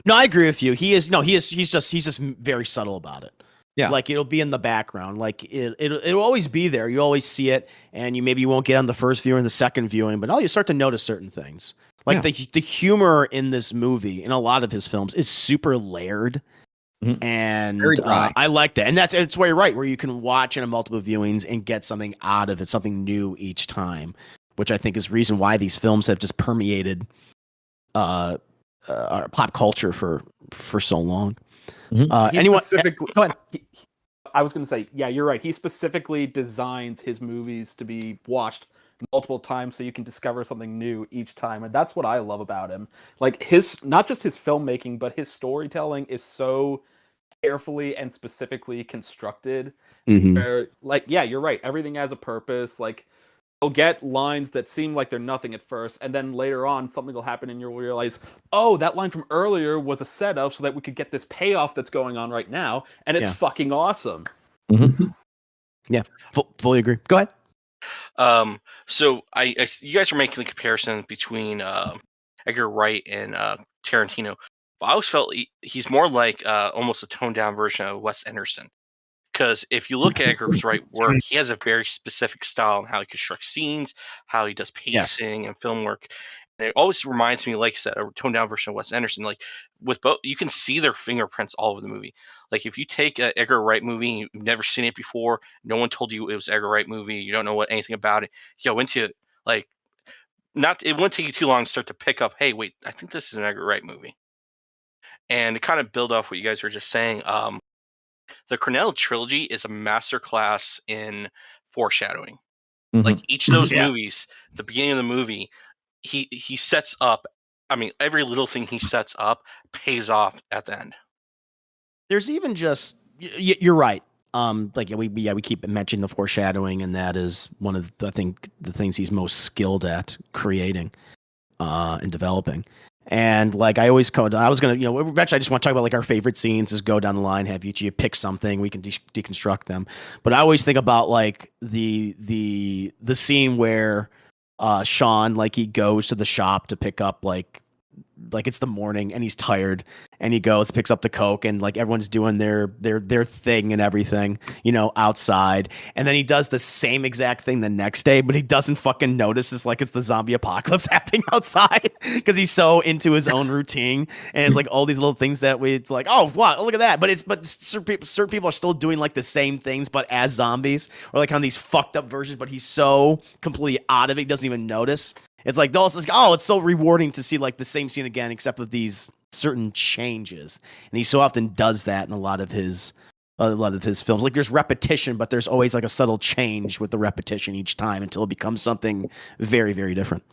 No, I agree with you. He's just very subtle about it. Yeah. Like it'll be in the background. Like it'll always be there. You always see it, and you won't get on the first viewing, the second viewing, but you start to notice certain things. Like the humor in this movie, in a lot of his films, is super layered. And I like that. And it's where you're right, where you can watch in multiple viewings and get something out of it, something new each time, which I think is the reason why these films have just permeated our pop culture for so long. Anyone? Go ahead. I was going to say, yeah, you're right. He specifically designs his movies to be watched multiple times so you can discover something new each time, and that's what I love about him. Like not just his filmmaking, but his storytelling is so carefully and specifically constructed. Where, like, yeah, you're right. Everything has a purpose. Like, you'll get lines that seem like they're nothing at first, and then later on something will happen and you'll realize, oh, that line from earlier was a setup so that we could get this payoff that's going on right now, and it's fucking awesome. Yeah, fully agree. Go ahead. So you guys are making the comparison between Edgar Wright and Tarantino. But I always felt he's more like almost a toned down version of Wes Anderson. Because if you look at Edgar Wright's work, he has a very specific style on how he constructs scenes, how he does pacing and film work. And it always reminds me, like I said, a toned down version of Wes Anderson. Like with both, you can see their fingerprints all over the movie. Like if you take an Edgar Wright movie, and you've never seen it before, no one told you it was Edgar Wright movie, you don't know anything about it. You go into it, like, it wouldn't take you too long to start to pick up, hey, wait, I think this is an Edgar Wright movie. And to kind of build off what you guys were just saying, the Cornell trilogy is a masterclass in foreshadowing. Like each of those movies, the beginning of the movie, he sets up. I mean, every little thing he sets up pays off at the end. There's even just you're right. We keep mentioning the foreshadowing, and that is one of the things he's most skilled at creating and developing. And like I always code, I was gonna, eventually I just want to talk about like our favorite scenes, just go down the line, have each of you pick something, we can deconstruct them. But I always think about like the scene where Shaun, like he goes to the shop to pick up like it's the morning and he's tired and he goes, picks up the Coke, and like everyone's doing their thing and everything, outside. And then he does the same exact thing the next day, but he doesn't fucking notice it's like it's the zombie apocalypse happening outside because he's so into his own routine. And it's like all these little things that it's like, oh, wow, look at that. But certain people are still doing like the same things, but as zombies, or like on these fucked up versions, but he's so completely out of it, he doesn't even notice. It's like, it's so rewarding to see like the same scene again, except with these certain changes. And he so often does that in a lot of his films. Like there's repetition, but there's always like a subtle change with the repetition each time until it becomes something very, very different.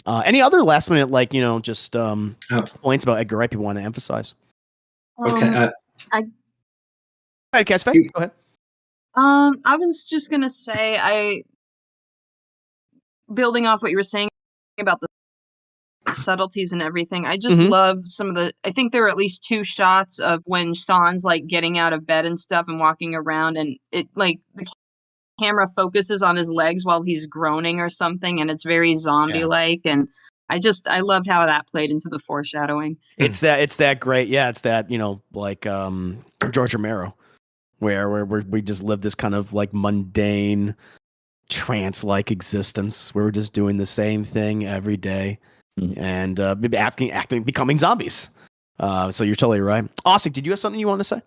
Any other last minute, like, just points about Edgar Wright people want to emphasize? Okay. All right, Cass, go ahead. I was just gonna say, building off what you were saying about the subtleties and everything, I just love some of I think there are at least 2 shots of when Shaun's like getting out of bed and stuff and walking around, and it like the camera focuses on his legs while he's groaning or something, and it's very zombie-like, and I loved how that played into the foreshadowing. It's that great, it's that, like George Romero, where we just live this kind of like mundane trance-like existence where we're just doing the same thing every day and acting, becoming zombies. So you're totally right. Austin, did you have something you wanted to say?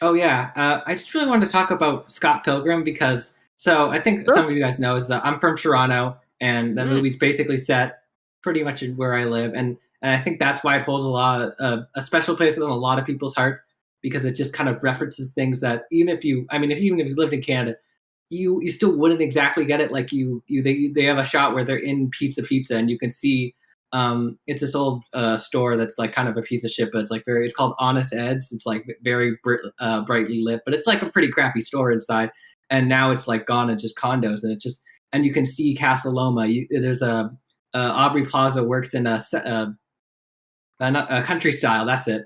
Oh yeah, I just really wanted to talk about Scott Pilgrim because I think some of you guys know is that I'm from Toronto, and the movie's basically set pretty much where I live, and I think that's why it holds a special place in a lot of people's hearts, because it just kind of references things that even if you lived in Canada, you still wouldn't exactly get it. Like they have a shot where they're in Pizza, and you can see it's this old store that's like kind of a piece of shit, but it's called Honest Ed's. It's like very brightly lit, but it's like a pretty crappy store inside. And now it's like gone and just condos, and you can see Casa Loma. There's Aubrey Plaza works in a country style. That's it.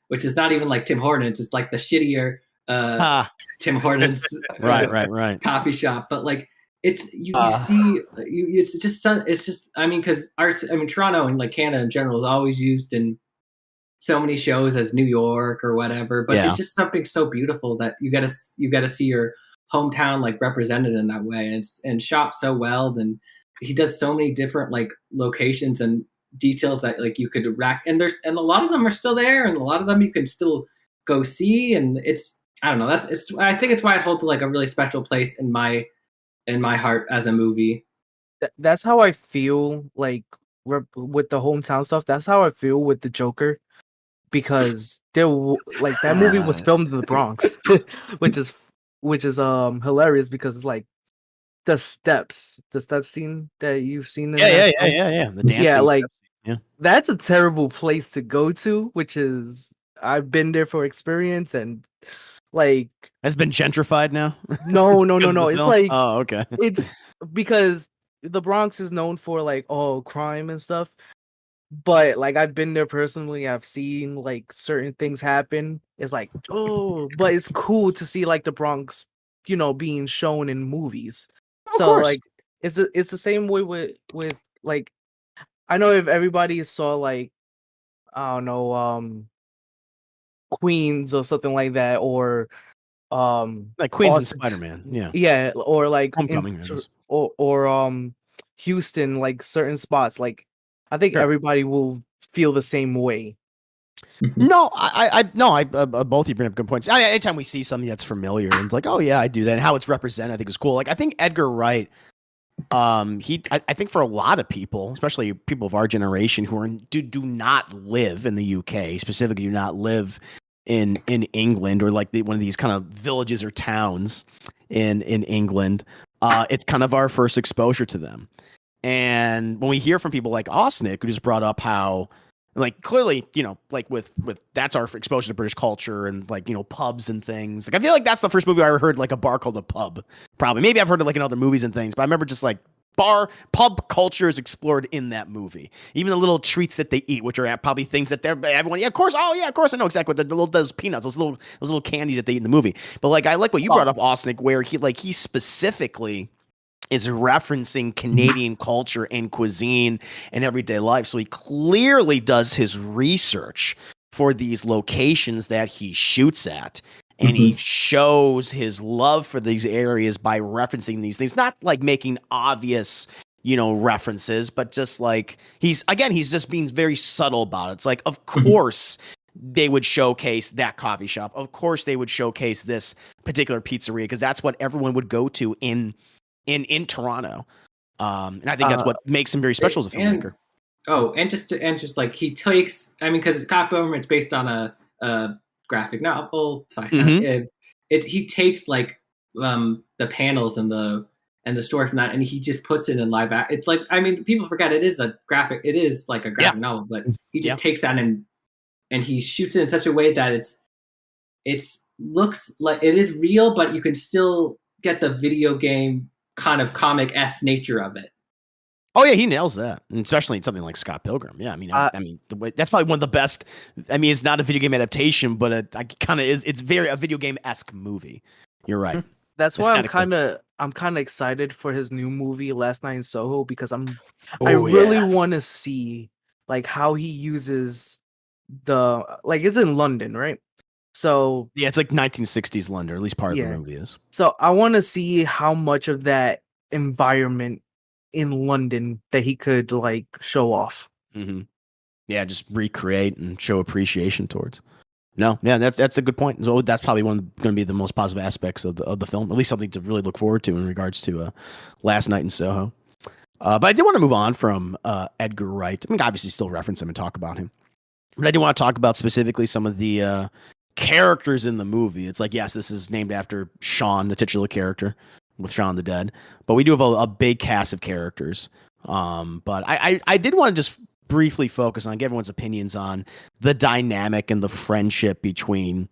Which is not even like Tim Hortons. It's like the shittier Tim Hortons right coffee shop. But like it's because Toronto and like Canada in general is always used in so many shows as New York or whatever. But it's just something so beautiful that you gotta see your hometown like represented in that way, and shot so well. And he does so many different like locations and details that like you could rack, and a lot of them are still there, and a lot of them you can still go see, and I don't know, I think it's why it holds like a really special place in my heart as a movie. That's how I feel like with the hometown stuff. That's how I feel with the Joker, because like that movie was filmed in the Bronx, which is hilarious, because it's like the step scene that you've seen in the dancing that's a terrible place to go to, which is, I've been there for experience, and like has been gentrified now. No. It's like, oh, okay. It's because the Bronx is known for like crime and stuff. But like I've been there personally, I've seen like certain things happen. It's like, but it's cool to see like the Bronx, being shown in movies. Of course. Like it's the same way with like, I know if everybody saw like, I don't know, Queens or something like that, or like Queens and Spider-Man, or like Homecoming, or Houston, like certain spots, like I think everybody will feel the same way. No, both of you bring up good points. Anytime we see something that's familiar, and it's like, oh yeah, I do that, and how it's represented, I think is cool. Like I think Edgar Wright, I think for a lot of people, especially people of our generation who do not live in the UK, specifically do not live in England, or like one of these kind of villages or towns in England, it's kind of our first exposure to them. And when we hear from people like Osnick, who just brought up how, like, clearly, like with that's our exposure to British culture and like, pubs and things. Like, I feel like that's the first movie I ever heard like a bar called a pub. Probably, maybe I've heard it like in other movies and things, but I remember just like pub culture is explored in that movie. Even the little treats that they eat, which are probably things that everyone, yeah, of course, oh yeah, of course, I know exactly what those peanuts, those little candies that they eat in the movie. But like, I like what you brought up, Austin, where he specifically is referencing Canadian culture and cuisine and everyday life. So he clearly does his research for these locations that he shoots at. And he shows his love for these areas by referencing these things, not like making obvious, references, but just like he's just being very subtle about it. It's like, of course they would showcase that coffee shop. Of course they would showcase this particular pizzeria because that's what everyone would go to in Toronto. And I think that's what makes him very special as a filmmaker. And just like he takes, because Cop Boomerang, it's based on a graphic novel. He takes like the panels and the story from that, and he just puts it in live act. It's like, people forget it is like a graphic novel, but he just takes that and he shoots it in such a way that it looks like it is real, but you can still get the video game kind of comic-esque nature of it. Oh yeah, he nails that, and especially in something like Scott Pilgrim. Yeah, the way that's probably one of the best. It's not a video game adaptation, but it kind of is. It's very a video game-esque movie. You're right. That's why I'm kind of excited for his new movie, Last Night in Soho, because I really want to see like how he uses it's in London, right? So yeah, it's like 1960s London, or at least part of the movie is. So I want to see how much of that environment in London that he could like show off. Yeah, just recreate and show appreciation towards. No, yeah, that's a good point. So that's probably going to be the most positive aspects of the film, at least something to really look forward to in regards to Last Night in Soho. But I did want to move on from Edgar Wright. Obviously still reference him and talk about him, but I do want to talk about specifically some of the characters in the movie. It's like, yes, this is named after Shaun, the titular character with Shaun of the Dead, but we do have a big cast of characters. But I did want to just briefly focus on, get everyone's opinions on the dynamic and the friendship between,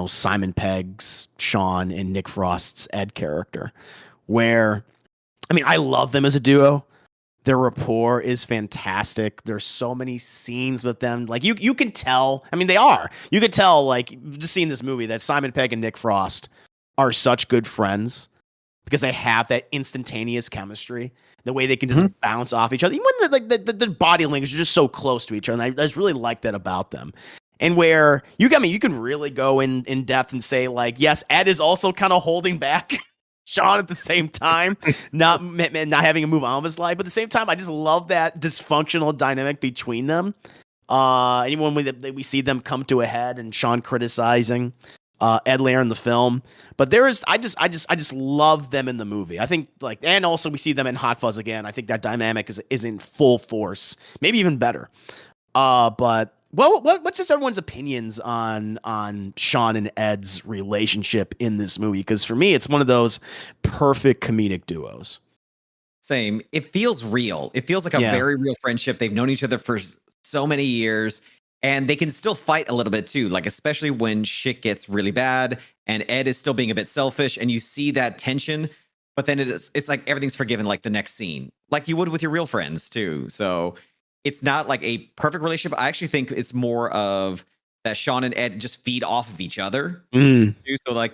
Simon Pegg's Shaun and Nick Frost's Ed character, where, I love them as a duo. Their rapport is fantastic. There's so many scenes with them. Like you can tell, you could tell, like, just seeing this movie, that Simon Pegg and Nick Frost are such good friends because they have that instantaneous chemistry, the way they can just bounce off each other. Even when the body language is just so close to each other. And I just really like that about them. And where you can really go in depth and say, like, yes, Ed is also kind of holding back Shaun at the same time, not having a move on with his life. But at the same time, I just love that dysfunctional dynamic between them. Even when we see them come to a head and Shaun criticizing Ed later in the film, but I just love them in the movie. I think, like, and also we see them in Hot Fuzz again. I think that dynamic is in full force, maybe even better. But what's just everyone's opinions on Shaun and Ed's relationship in this movie? Because for me, it's one of those perfect comedic duos. Same. It feels real. It feels like a very real friendship. They've known each other for so many years. And they can still fight a little bit too, like especially when shit gets really bad and Ed is still being a bit selfish, and you see that tension. But then it's like everything's forgiven, like the next scene, like you would with your real friends too. So it's not like a perfect relationship. I actually think it's more of that Shaun and Ed just feed off of each other. So like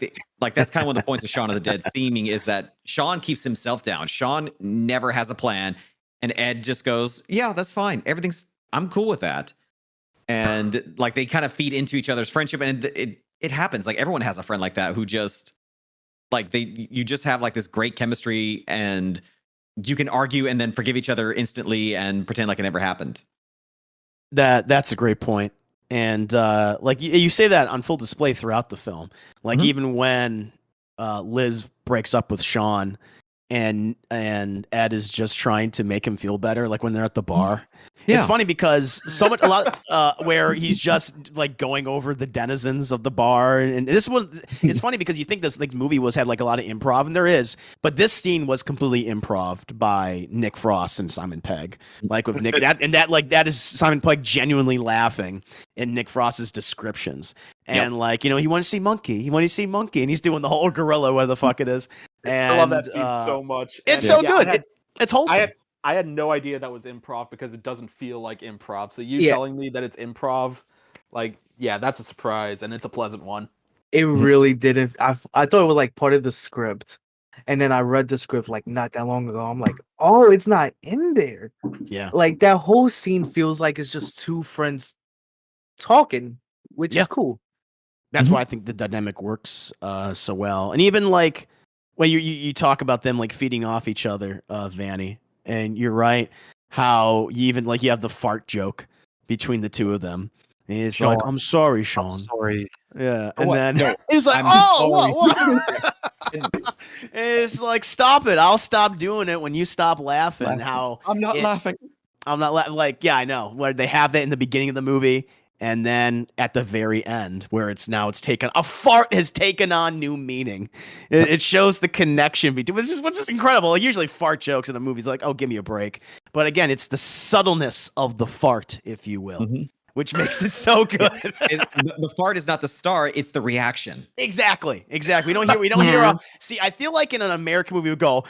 that's kind of one of the points of Shaun of the Dead's theming, is that Shaun keeps himself down. Shaun never has a plan, and Ed just goes, "Yeah, that's fine. I'm cool with that." And like they kind of feed into each other's friendship, and it happens. Like everyone has a friend like that who just like you just have like this great chemistry, and you can argue and then forgive each other instantly and pretend like it never happened. That's a great point. And like you say that on full display throughout the film. Like even when Liz breaks up with Shaun and Ed is just trying to make him feel better, like when they're at the bar. Yeah. It's funny because a lot where he's just like going over the denizens of the bar, and it's funny because you think this like movie had like a lot of improv, and there is, but this scene was completely improv'd by Nick Frost and Simon Pegg, like with Nick, that is Simon Pegg genuinely laughing in Nick Frost's descriptions, and like he wants to see monkey, and he's doing the whole gorilla, whatever the fuck it is. And I love that scene so much. It's so good. It's wholesome. I had no idea that was improv because it doesn't feel like improv. So you Yeah. telling me that it's improv, like, yeah, that's a surprise and it's a pleasant one. It really didn't. I thought it was like part of the script, and then I read the script like not that long ago. I'm like, oh, it's not in there. Yeah. Like that whole scene feels like it's just two friends talking, which Yeah. is cool. That's why I think the dynamic works so well. And even like when you talk about them like feeding off each other, Vanny, and you're right, how you even like you have the fart joke between the two of them. And he's like, I'm sorry, Shaun. Sorry. Yeah. For And what? then No, he's like, I'm what? It's like, stop it. I'll stop doing it when you stop laughing. Laughing. How I'm not laughing. I'm not like, yeah, I know. Where they have that in the beginning of the movie, and then at the very end, where it's taken a fart has taken on new meaning. It shows the connection between, which is incredible. Like, usually fart jokes in a movie is like, oh, give me a break. But again, it's the subtleness of the fart, if you will, which makes it so good. The fart is not the star; it's the reaction. Exactly. We don't hear. See, I feel like in an American movie, we would go.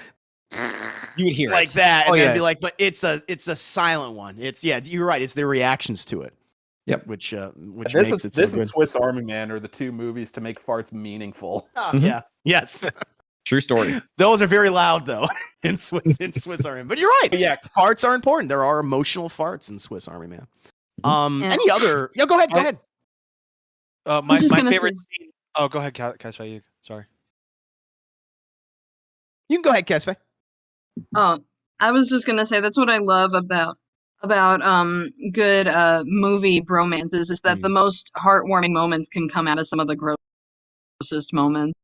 You would hear like it. that, and then be like, but it's a silent one. It's you're right. It's their reactions to it. Yep. Which This makes it so this good. and Swiss Army Man are the two movies to make farts meaningful. Oh, yeah. Yes. True story. Those are very loud though in Swiss Army Man. But you're right. But yeah, Farts are important. There are emotional farts in Swiss Army Man. Any other? Yeah, go ahead. My favorite scene. Oh, go ahead, Cassie. Sorry. You can go ahead, Casfe. Oh, I was just gonna say that's what I love about good movie bromances is that the most heartwarming moments can come out of some of the grossest moments.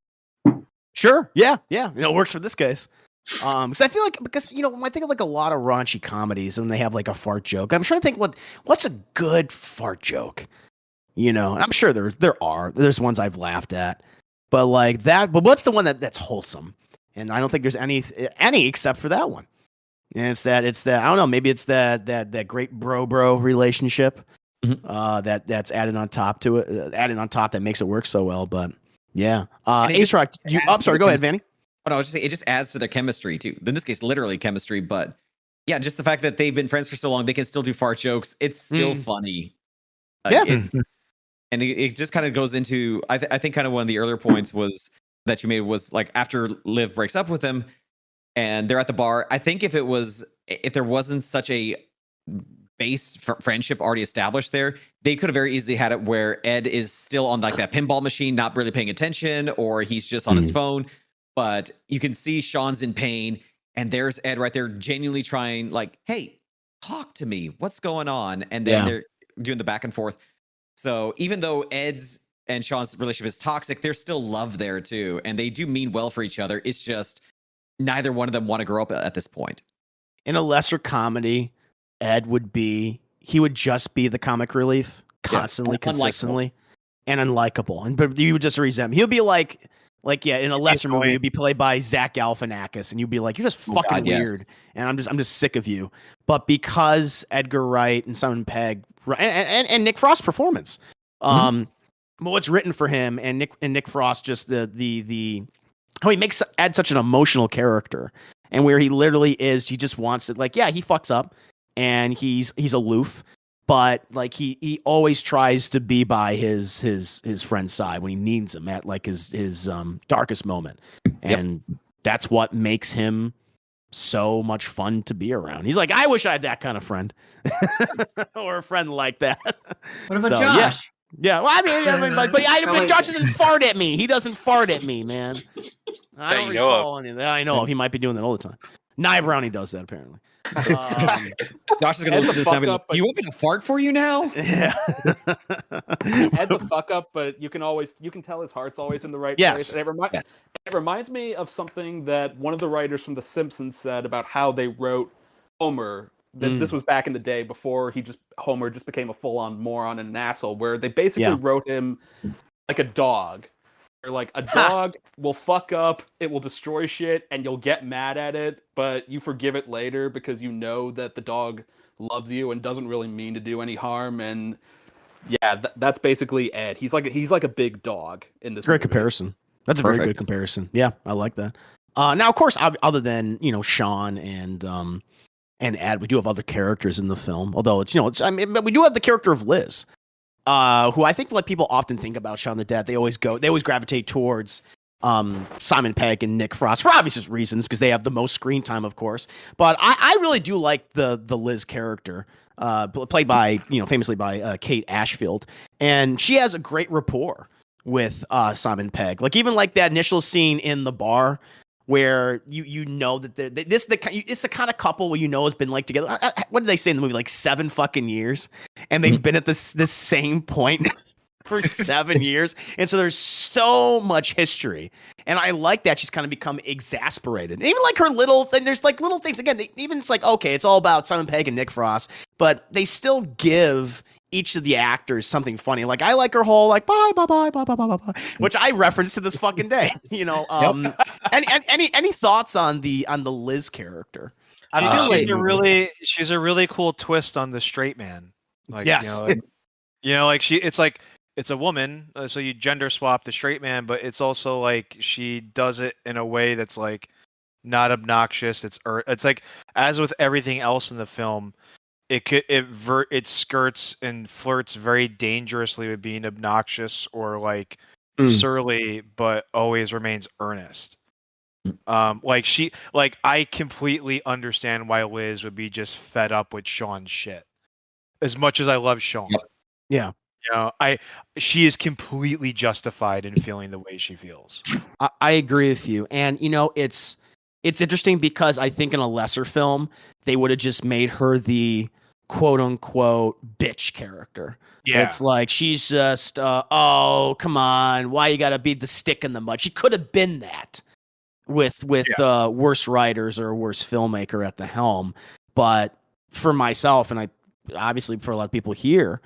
Sure. Yeah. It works for this case. Because I feel like when I think of like a lot of raunchy comedies and they have like a fart joke, I'm trying to think what's a good fart joke. And I'm sure there's ones I've laughed at, but like that. But what's the one that's wholesome? And I don't think there's any except for that one. And it's that I don't know, maybe it's that great bro relationship that's added on top to it, that makes it work so well. But yeah, Ace Rock. I'm sorry. Go ahead, Vanny. But I was just saying, it just adds to their chemistry too. In this case, literally chemistry. But yeah, just the fact that they've been friends for so long, they can still do fart jokes. It's still funny. Yeah. And it just kind of goes into, I think kind of one of the earlier points that you made was like after Liv breaks up with him and they're at the bar. I think if there wasn't such a base friendship already established there, they could have very easily had it where Ed is still on like that pinball machine, not really paying attention, or he's just on his phone. But you can see Shaun's in pain and there's Ed right there genuinely trying like, hey, talk to me. What's going on? And then they're doing the back and forth. So even though Ed's and Shaun's relationship is toxic, there's still love there too. And they do mean well for each other. It's just neither one of them want to grow up at this point. In a lesser comedy, Ed would just be the comic relief constantly, consistently, and unlikable. But you would just resent him. He'll be like, in a lesser movie, he'd be played by Zach Galifianakis, and you'd be like, you're just fucking weird, and I'm just sick of you. But because Edgar Wright and Simon Pegg and Nick Frost's performance, but what's written for him and Nick Frost, just the how he makes Ed such an emotional character, and where he literally is, he just wants it. Like, yeah, he fucks up, and he's aloof, but like he always tries to be by his friend's side when he needs him at like his darkest moment, and that's what makes him so much fun to be around. He's like, I wish I had that kind of friend, or a friend like that. What about Josh? Yeah, well, but Josh doesn't fart at me. He doesn't fart at me, man. I don't recall any of that. I know of. He might be doing that all the time. Nia Brownie does that apparently. Josh is going to listen to this now. Like, you want me to fart for you now? Yeah. Ed's a fuck up, but you can tell his heart's always in the right place. And it reminds me of something that one of the writers from The Simpsons said about how they wrote Homer. This was back in the day before Homer just became a full-on moron and an asshole, where they basically wrote him like a dog. Or like a dog will fuck up, it will destroy shit, and you'll get mad at it, but you forgive it later because you know that the dog loves you and doesn't really mean to do any harm. And yeah, that's basically Ed. He's like a big dog in this. Great comparison. That's a very good comparison. Yeah, I like that. Now, of course, other than Shaun and Ed, we do have other characters in the film. Although but we do have the character of Liz, who I think like people often think about Shaun the Dead. They always gravitate towards Simon Pegg and Nick Frost for obvious reasons because they have the most screen time, of course. But I really do like the Liz character, played by famously by Kate Ashfield, and she has a great rapport with Simon Pegg. Like even like that initial scene in the bar where you know that it's the kind of couple where has been like together. What did they say in the movie? Like 7 fucking years, and they've been at this same point for 7 years, and so there's so much history, and I like that she's kind of become exasperated. And even like her little thing, there's like little things again. Even it's like okay, it's all about Simon Pegg and Nick Frost, but they still give each of the actors something funny. Like I like her whole like bye bye bye bye bye bye bye, which I reference to this fucking day. Any thoughts on the Liz character? I feel she's a really cool twist on the straight man. Like, yes, it's a woman, so you gender swap the straight man, but it's also like she does it in a way that's like not obnoxious. It's like as with everything else in the film, it skirts and flirts very dangerously with being obnoxious or like surly, but always remains earnest. I completely understand why Liz would be just fed up with Shaun's shit. As much as I love Shaun. Yeah. She is completely justified in feeling the way she feels. I agree with you. And it's interesting because I think in a lesser film, they would have just made her the quote unquote bitch character. Yeah. It's like she's just oh, come on, why you gotta be the stick in the mud? She could have been that with worse writers or a worse filmmaker at the helm. But for myself, and I obviously for a lot of people here,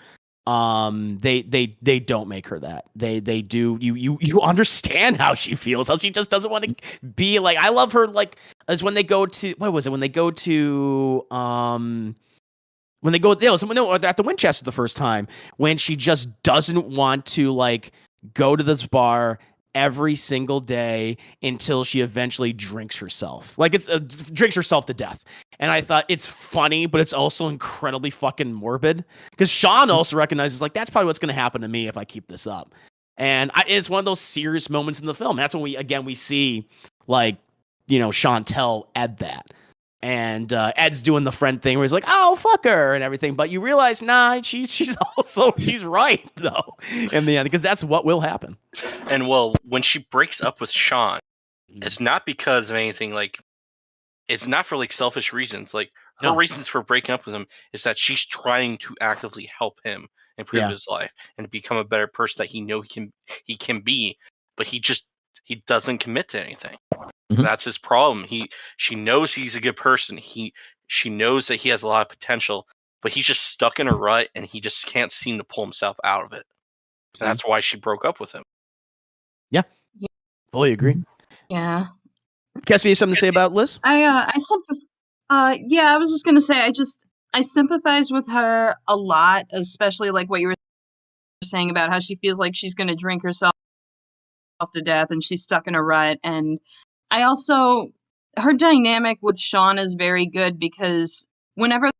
they don't make her that. They do. You understand how she feels, how she just doesn't want to be like. I love her like as when they go to what was it when they go to when they go at the Winchester the first time, when she just doesn't want to like go to this bar every single day until she eventually drinks herself. Like it's drinks herself to death. And I thought it's funny, but it's also incredibly fucking morbid because Shaun also recognizes like that's probably what's going to happen to me if I keep this up. And it's one of those serious moments in the film. That's when we see like Shaun tell Ed that. And Ed's doing the friend thing where he's like, "Oh, fuck her," and everything. But you realize, nah, she's right though in the end because that's what will happen. And when she breaks up with Shaun, it's not because of anything like. It's not for like selfish reasons. Like her reasons for breaking up with him is that she's trying to actively help him improve his life and become a better person that he can be, but he doesn't commit to anything. Mm-hmm. That's his problem. She knows he's a good person. She knows that he has a lot of potential, but he's just stuck in a rut and he just can't seem to pull himself out of it. And that's why she broke up with him. Yeah. Fully agree. Yeah. Cassie, you have something to say about Liz? I was just gonna say I sympathize with her a lot, especially like what you were saying about how she feels like she's gonna drink herself to death and she's stuck in a rut. And I also her dynamic with Shaun is very good because whenever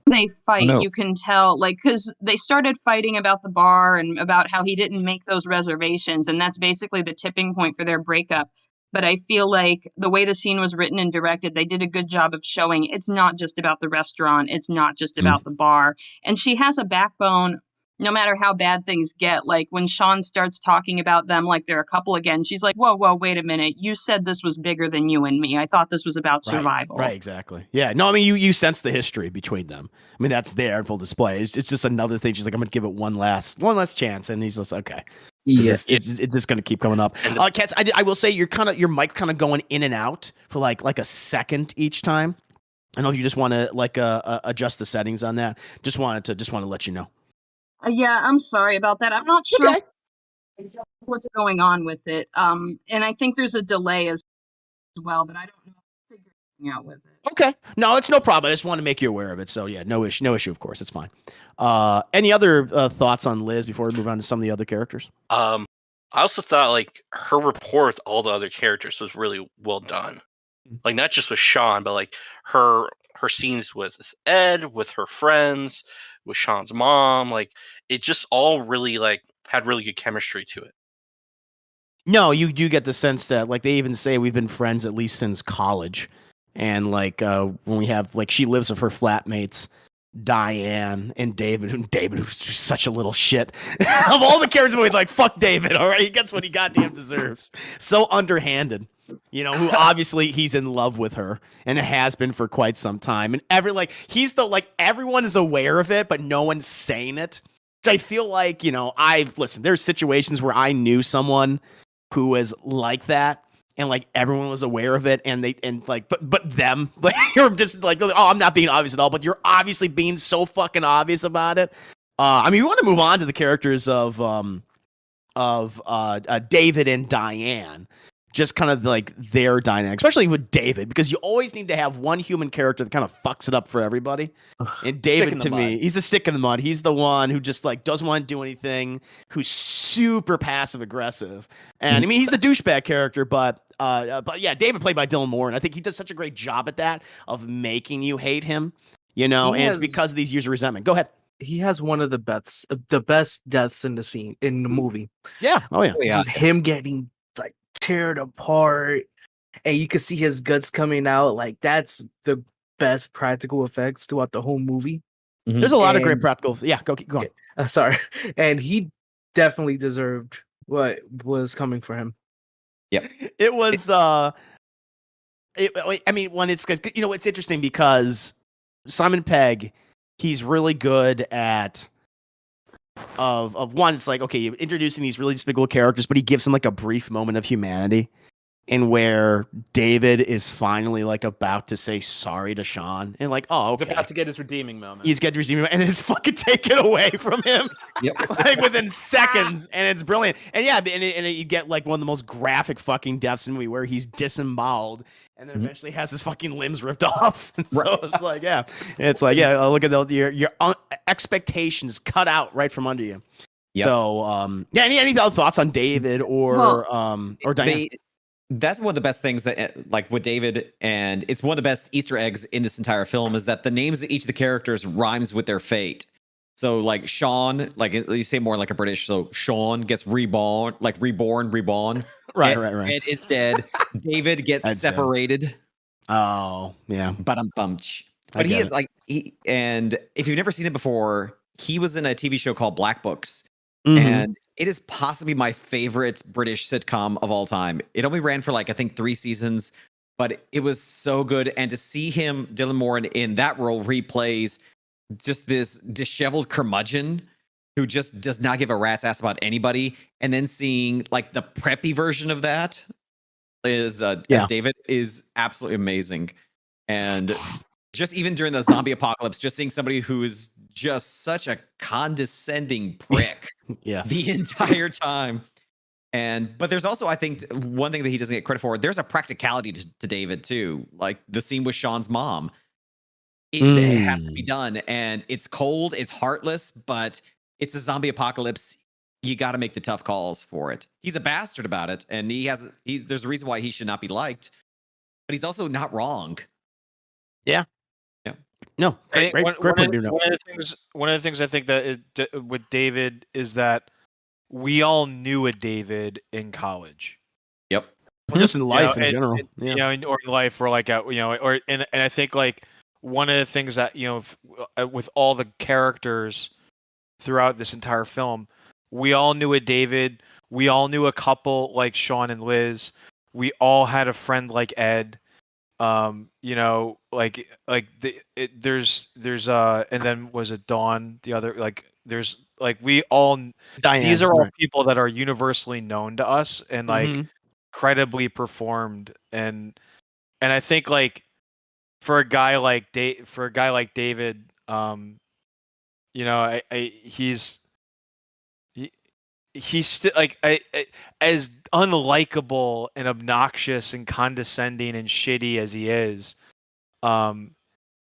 they fight, you can tell, like, because they started fighting about the bar and about how he didn't make those reservations, and that's basically the tipping point for their breakup. But I feel like the way the scene was written and directed, they did a good job of showing it's not just about the restaurant, it's not just about the bar. And she has a backbone no matter how bad things get. Like when Shaun starts talking about them like they're a couple again, she's like, whoa, wait a minute. You said this was bigger than you and me. I thought this was about survival. Right, exactly. Yeah. No, I mean, you sense the history between them. I mean, that's there in full display. It's just another thing. She's like, I'm going to give it one last chance. And he's just, okay. It's just going to keep coming up. Katz, I will say your mic kind of going in and out for like a second each time. I know if you just want to like adjust the settings on that. Just wanted to let you know. Yeah, I'm sorry about that. I'm not sure what's going on with it. And I think there's a delay as well, but I don't know figuring out with it. Okay. No, it's no problem. I just want to make you aware of it. So yeah, no issue, of course. It's fine. Any other thoughts on Liz before we move on to some of the other characters? I I also thought like her rapport with all the other characters was really well done. Like not just with Shaun, but like her scenes with Ed, with her friends, with Shaun's mom. Like it just all really like had really good chemistry to it. No, you do get the sense that like they even say we've been friends at least since college, and like when we have like she lives with her flatmates, Diane and David, and David was just such a little shit. Of all the characters, we'd like fuck David. All right, he gets what he goddamn deserves. So underhanded, you know. Who obviously he's in love with her and has been for quite some time, and he's the like everyone is aware of it, but no one's saying it. I feel like there's situations where I knew someone who was like that, and like everyone was aware of it, and but them like you're just like, oh, I'm not being obvious at all, but you're obviously being so fucking obvious about it. I mean, we want to move on to the characters of David and Diane, just kind of like their dynamic, especially with David, because you always need to have one human character that kind of fucks it up for everybody. And David, to me, he's the stick in the mud. He's the one who just like doesn't want to do anything, who's super passive aggressive. And I mean, he's the douchebag character, but yeah, David played by Dylan Moore, and I think he does such a great job at that of making you hate him, it's because of these years of resentment. Go ahead. He has one of the best deaths in the movie. Yeah. Oh yeah. Just him getting like teared apart, and you can see his guts coming out. Like that's the best practical effects throughout the whole movie. There's a lot of great practical. Yeah, go on. Sorry, and he definitely deserved what was coming for him. Yep. It was. I mean, when it's it's interesting because Simon Pegg, he's really good at. Of one, it's like, okay, you're introducing these really despicable characters, but he gives them like a brief moment of humanity, and where David is finally like about to say sorry to Shaun, and like, oh, okay, he's about to get his redeeming moment. He's getting redeeming, and it's fucking taken away from him, like within seconds, and it's brilliant. And yeah, and you get like one of the most graphic fucking deaths in the movie where he's disemboweled. And then eventually has his fucking limbs ripped off. So it's like, look at your expectations cut out right from under you. Yep. So, any other thoughts on David or Diane? That's one of the best things that, like with David, and it's one of the best Easter eggs in this entire film is that the names of each of the characters rhymes with their fate. So, like Shaun, like you say more like a British. So Shaun gets reborn. Right. Ed is dead. David gets separated. Oh, yeah. But he is like and if you've never seen it before, he was in a TV show called Black Books, and it is possibly my favorite British sitcom of all time. It only ran for like I think 3 seasons, but it was so good. And to see him, Dylan Moore, in that role, replays just this disheveled curmudgeon who just does not give a rat's ass about anybody, and then seeing like the preppy version of that as David is absolutely amazing. And just even during the zombie apocalypse, just seeing somebody who is just such a condescending prick the entire time. But there's also, I think, one thing that he doesn't get credit for, there's a practicality to David too. Like the scene with Shaun's mom. It has to be done, and it's cold, it's heartless, but it's a zombie apocalypse. You got to make the tough calls for it. He's a bastard about it, and there's a reason why he should not be liked, but he's also not wrong. Yeah. No, great one of the things I think that with David is that we all knew a David in college. Yep. Well, just in life in general. Or in life, or like and I think like one of the things that with all the characters throughout this entire film, we all knew a David. We all knew a couple like Shaun and Liz. We all had a friend like Ed. There's and then was it Dawn? The other there's we all Diane, these are all people that are universally known to us and credibly performed, and I think like for a guy like David, he's still as unlikable and obnoxious and condescending and shitty as he is,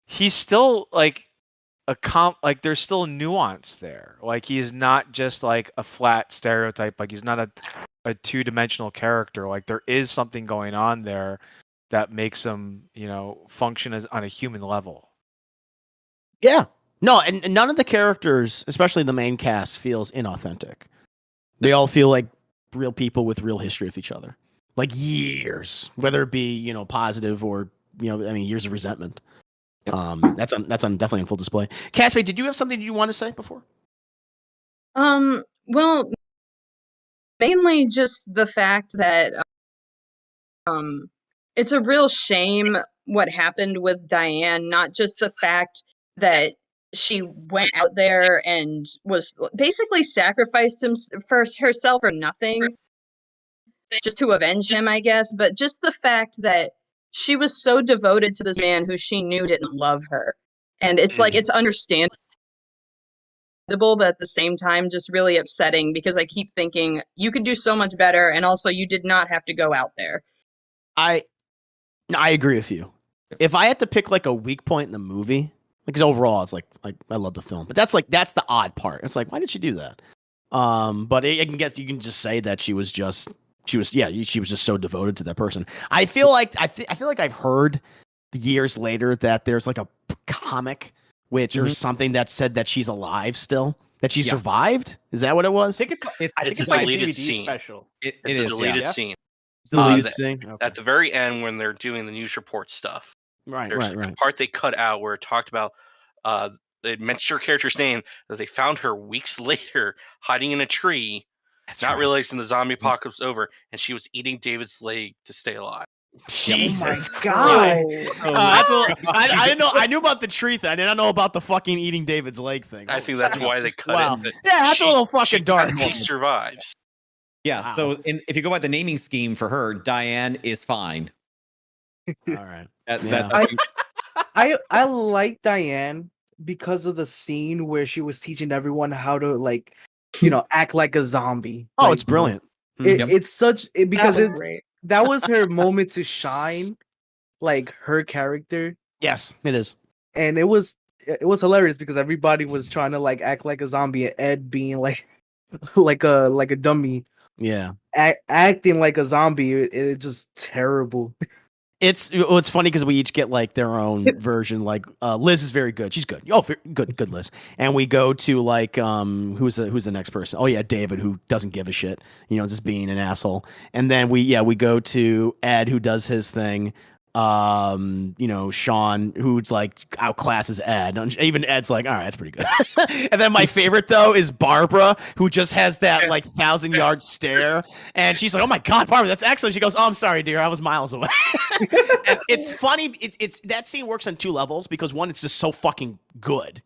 he's still like like there's still nuance there. Like he's not just like a flat stereotype. Like he's not a two-dimensional character. Like there is something going on there that makes him, function as on a human level. Yeah. No, and none of the characters, especially the main cast, feels inauthentic. They all feel like real people with real history with each other. Like years, whether it be, positive or, years of resentment. That's definitely on full display. Cassie, did you have something you want to say before? Well, mainly just the fact that it's a real shame what happened with Diane, not just the fact that she went out there and was basically sacrificed for herself or nothing just to avenge him, I guess, but just the fact that she was so devoted to this man who she knew didn't love her. And it's like, it's understandable, but at the same time, just really upsetting because I keep thinking you could do so much better. And also you did not have to go out there. I agree with you. If I had to pick like a weak point in the movie, because overall it's like I love the film, but that's the odd part. It's like, why did she do that? But I can guess you can just say that she was just so devoted to that person. I feel like I've heard years later that there's like a comic or something that said that she's alive still, that she survived. Is that what it was? I think it's a like deleted DVD scene. special. It's a deleted scene. Deleted scene. Okay. At the very end when they're doing the news report stuff. There's a part they cut out where it talked about they mentioned her character's name, that they found her weeks later hiding in a tree, realizing the zombie apocalypse was over, and she was eating David's leg to stay alive. Jesus God. I didn't know. I knew about the tree thing. I did not know about the fucking eating David's leg thing. I think that's why they cut it. Yeah, that's a little fucking dark. She survives. Yeah, so if you go by the naming scheme for her, Diane is fine. All right. I like Diane because of the scene where she was teaching everyone how to act like a zombie. Oh, it's brilliant. It's such because that was great. That was her moment to shine, like her character. Yes, it is. And it was hilarious because everybody was trying to act like a zombie, and Ed being like a dummy. Yeah, acting like a zombie. It's just terrible. It's funny because we each get their own version. Liz is very good. She's good. Oh, good Liz. And we go to who's the next person? Oh yeah, David, who doesn't give a shit. Just being an asshole. And then we go to Ed, who does his thing. Shaun, who's outclasses Ed. And even Ed's like, all right, that's pretty good. And then my favorite though is Barbara, who just has that 1,000-yard stare, and she's like, oh my God, Barbara, that's excellent. She goes, oh, I'm sorry, dear, I was miles away. And it's funny. It's that scene works on two levels because one, it's just so fucking good,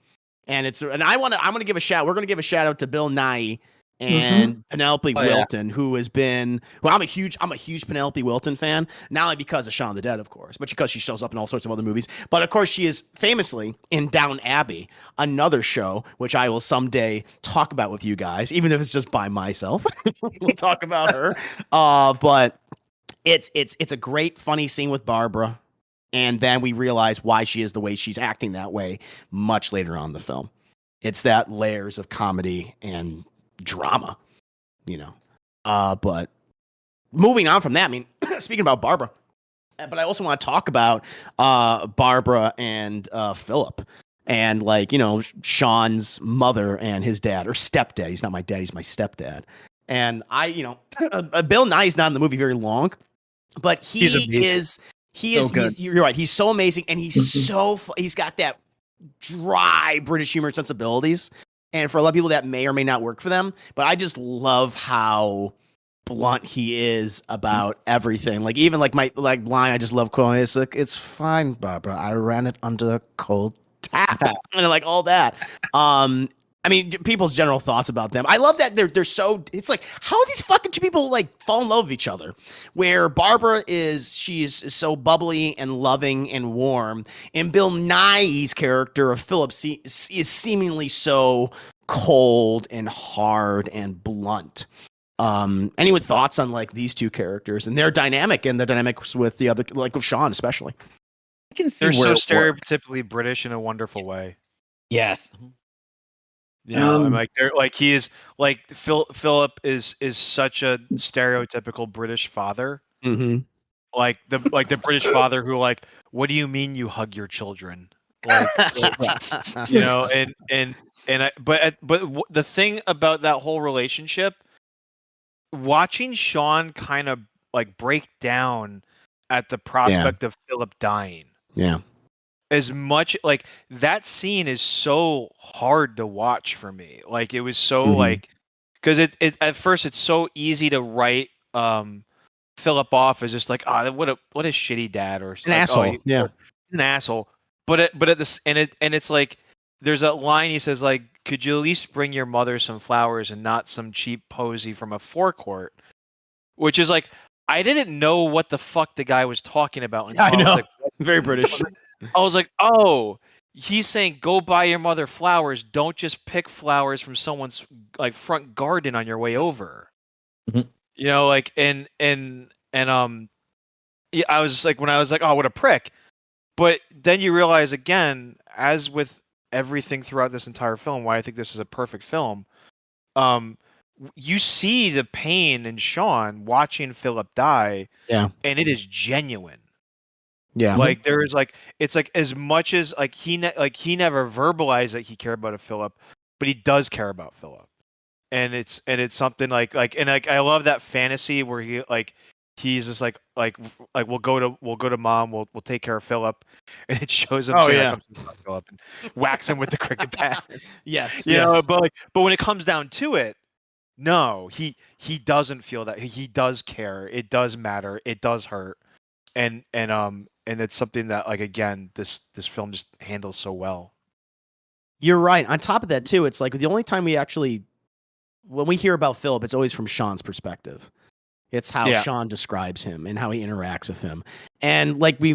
and I'm gonna give a shout. We're gonna give a shout out to Bill Nighy and Penelope Wilton, I'm a huge Penelope Wilton fan, not only because of Shaun of the Dead, of course, but because she shows up in all sorts of other movies. But of course, she is famously in Downton Abbey, another show which I will someday talk about with you guys, even if it's just by myself. We'll talk about her. But it's a great, funny scene with Barbara, and then we realize why she is the way she's acting that way much later on in the film. It's that layers of comedy and drama, but moving on from that, I mean, speaking about Barbara, but I also want to talk about Barbara and Philip, and Shaun's mother and his dad, or stepdad. He's not my dad, he's my stepdad. And Bill Nighy's not in the movie very long, but he's good. You're right, he's so amazing, and he's he's got that dry British humor sensibilities. And for a lot of people, that may or may not work for them. But I just love how blunt he is about everything. Even my line I just love quoting is it's fine, Barbara. I ran it under a cold tap. And all that. People's general thoughts about them. I love that they're so. It's how these fucking two people fall in love with each other. Where Barbara she's so bubbly and loving and warm, and Bill Nighy's character of Philip is seemingly so cold and hard and blunt. Any thoughts on these two characters and their dynamic and the dynamics with the other, with Shaun especially? I can see they're so stereotypically British in a wonderful way. Yes. You know, I'm Um, like he is like Philip is such a stereotypical British father. Mm-hmm. Like the British father who like, what do you mean you hug your children? Like, you know, but the thing about that whole relationship, watching Shaun kind of like break down at the prospect of Philip dying. Yeah. As much like that scene is so hard to watch for me. Like it was so like because it at first it's so easy to write Philip off as just like what a shitty dad or An like asshole. he's Yeah. an asshole. But at this and it's like there's a line he says like, could you at least bring your mother some flowers and not some cheap posy from a forecourt? Which is like I didn't know what the fuck the guy was talking about until I I was know. like, Very British. I was like, oh, he's saying go buy your mother flowers. Don't just pick flowers from someone's like front garden on your way over. Mhm. You know, like yeah, I was just like when I was like, oh, what a prick. But then you realize again, as with everything throughout this entire film, why I think this is a perfect film. You see the pain in Shaun watching Philip die, Yeah. and it is genuine. Yeah. Like there's like it's like as much as like he never verbalized that he cared about a Philip, but he does care about Philip, and it's something like and like I love that fantasy where he's just like we'll go to mom, we'll take care of Philip, and it shows him Oh, saying yeah. like I'm so sorry, Philip, and whacks him with the cricket bat. Yes. You know, Yes. but when it comes down to it, no, he doesn't feel that he does care. It does matter. It does hurt, and it's something that like again this film just handles so well. You're right. On top of that, too, it's like the only time when we hear about Philip, it's always from Shaun's perspective. It's how Yeah. Shaun describes him and how he interacts with him. And like we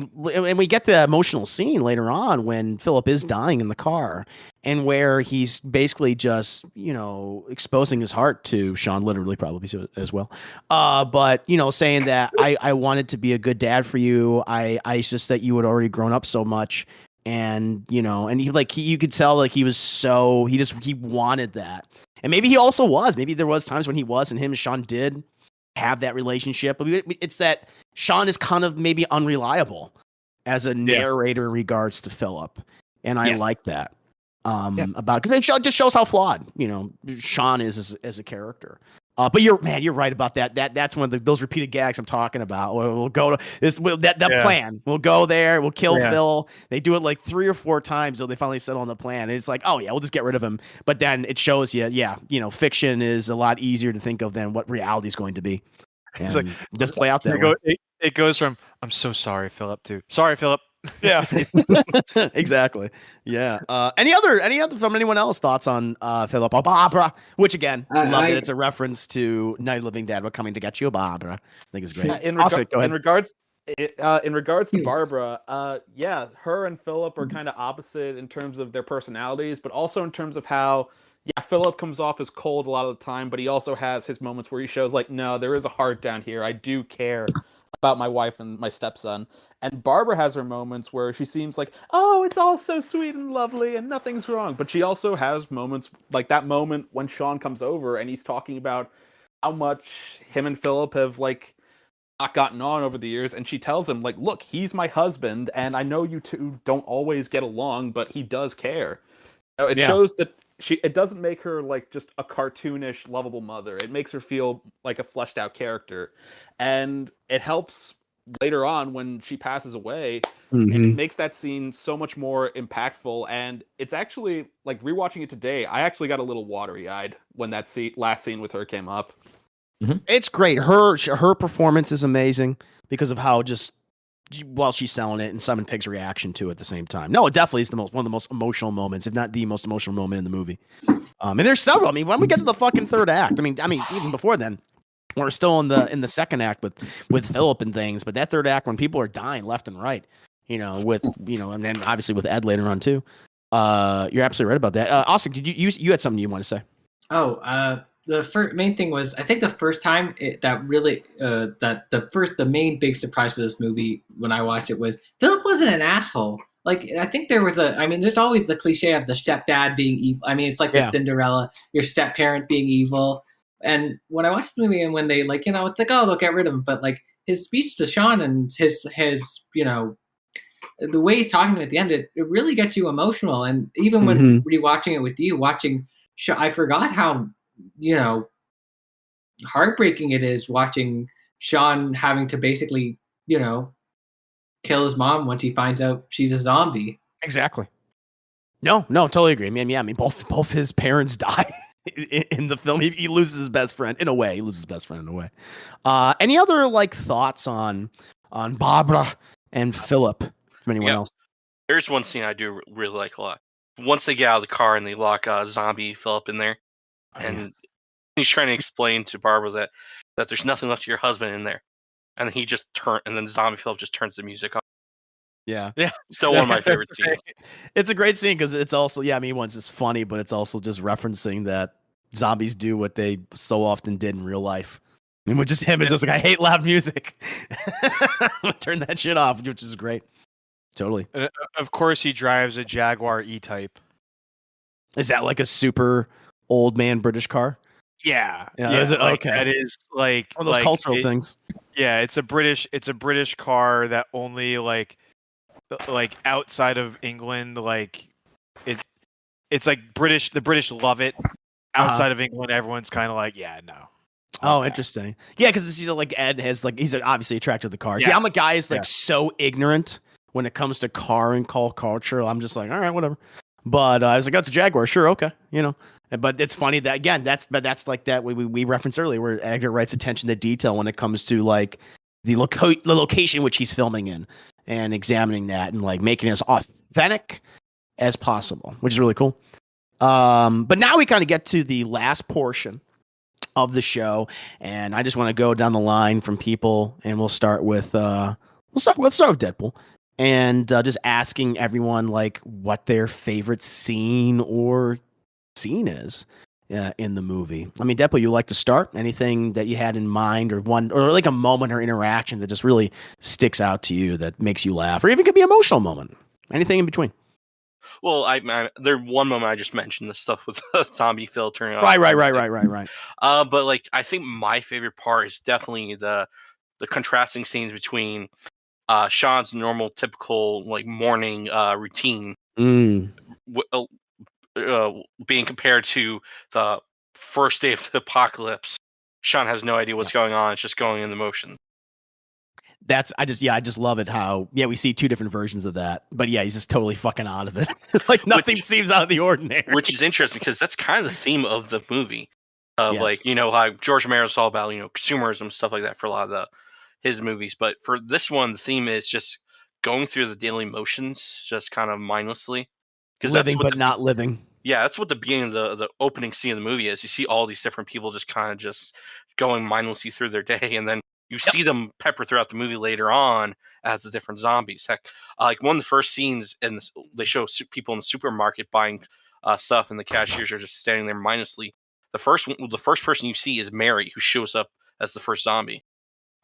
get the emotional scene later on when Philip is dying in the car and where he's basically just, exposing his heart to Shaun, literally probably as well. But, saying that I wanted to be a good dad for you. It's just that you had already grown up so much. And, and you could tell like he wanted that. And maybe he also was. Maybe there was times when he was and him and Shaun did have that relationship, but it's that Shaun is kind of maybe unreliable as a narrator in regards to Philip, and I like that because it just shows how flawed Shaun is as a character. But you're right about that. That's one of those repeated gags I'm talking about. We'll go to this. Plan. We'll go there. We'll kill Phil. They do it like 3 or 4 times until they finally settle on the plan. And it's like, oh yeah, we'll just get rid of him. But then it shows you, fiction is a lot easier to think of than what reality is going to be. And it's like just play out that way. It goes from I'm so sorry, Philip, to sorry, Philip. Yeah, exactly. Yeah. Any other from anyone else thoughts on Philip Barbara? Which again, love that it's a reference to Night of the Living Dead. We're coming to get you, Barbara. I think it's great. Go ahead. In regards to Barbara, her and Philip are kind of opposite in terms of their personalities, but also in terms of how Philip comes off as cold a lot of the time, but he also has his moments where he shows like, no, there is a heart down here. I do care about my wife and my stepson. And Barbara has her moments where she seems like, oh, it's all so sweet and lovely and nothing's wrong. But she also has moments like that moment when Shaun comes over and he's talking about how much him and Philip have like not gotten on over the years. And she tells him like, look, he's my husband. And I know you two don't always get along, but he does care. It shows that it doesn't make her like just a cartoonish, lovable mother. It makes her feel like a fleshed out character. And it helps later on when she passes away. And it makes that scene so much more impactful. And it's actually like rewatching it today, I actually got a little watery eyed when that last scene with her came up. It's great. Her performance is amazing because of how just while she's selling it and Simon Pegg's reaction to it at the same time. No, it definitely is one of the most emotional moments, if not the most emotional moment in the movie. And there's several. I mean, when we get to the fucking third act, I mean, even before then, we're still in the second act with Philip and things. But that third act, when people are dying left and right, and then obviously with Ed later on too. You're absolutely right about that. Austin, did you had something you want to say? The main thing was, I think the first time the main big surprise for this movie when I watched it was Philip wasn't an asshole. like I think there was I mean, there's always the cliche of the stepdad being evil. I mean, it's like the Cinderella, your step parent being evil. And when I watched the movie and when they like, it's like, oh, they'll get rid of him. But like his speech to Shaun and his the way he's talking to him at the end, it really gets you emotional. And even when rewatching it with you, I forgot how, heartbreaking it is watching Shaun having to basically, kill his mom once he finds out she's a zombie. Exactly. No, totally agree. I mean, both his parents die in the film. He loses his best friend in a way. Any other like thoughts on Barbara and Philip from anyone else? There's one scene I do really like a lot. Once they get out of the car and they lock zombie Philip in there, and he's trying to explain to Barbara that there's nothing left of your husband in there, and then zombie Philip just turns the music off. Yeah. Still one of my favorite scenes. It's a great scene because it's also, once it's funny, but it's also just referencing that zombies do what they so often did in real life. And with just him, it's just like, I hate loud music. Turn that shit off, which is great. Totally. Of course, he drives a Jaguar E-Type. Is that like a super old man British car? Yeah. Is it? Like, okay. That is like one of those cultural things. Yeah, it's a British car that only like outside of England, like it's like the British love it. Outside of England, everyone's kind of like, yeah, no. Oh, interesting. Yeah, because like Ed has like he's obviously attracted to the cars. Yeah, I'm a guy who's like so ignorant when it comes to car and call culture. I'm just like, all right, whatever. But I was like, oh, it's a Jaguar, sure, okay, But it's funny that again, that's like that we referenced earlier, where Edgar Wright's attention to detail when it comes to like the location which he's filming in, and examining that and like making it as authentic as possible, which is really cool. But now we kind of get to the last portion of the show, and I just want to go down the line from people, and we'll start with let's start with Deadpool, and just asking everyone like what their favorite scene is in the movie. I mean, Deadpool, you like to start? Anything that you had in mind, or like a moment or interaction that just really sticks out to you that makes you laugh, or even could be an emotional moment? Anything in between? Well, there's one moment I just mentioned, the stuff with zombie Phil turning off. Right. But like, I think my favorite part is definitely the contrasting scenes between Shaun's normal, typical like morning routine, being compared to the first day of the apocalypse. Shaun has no idea what's going on; it's just going in the motion. I just love it how we see two different versions of that, but he's just totally fucking out of it. Like nothing seems out of the ordinary, which is interesting because that's kind of the theme of the movie. Like how George Romero's all about consumerism, stuff like that for a lot of his movies, but for this one the theme is just going through the daily motions, just kind of mindlessly, because living but not living. Yeah, that's what the beginning of the opening scene of the movie is. You see all these different people just kind of just going mindlessly through their day, and then you see them pepper throughout the movie later on as the different zombies. Heck, like one of the first scenes, and they show people in the supermarket buying stuff, and the cashiers are just standing there mindlessly. The first person you see is Mary, who shows up as the first zombie.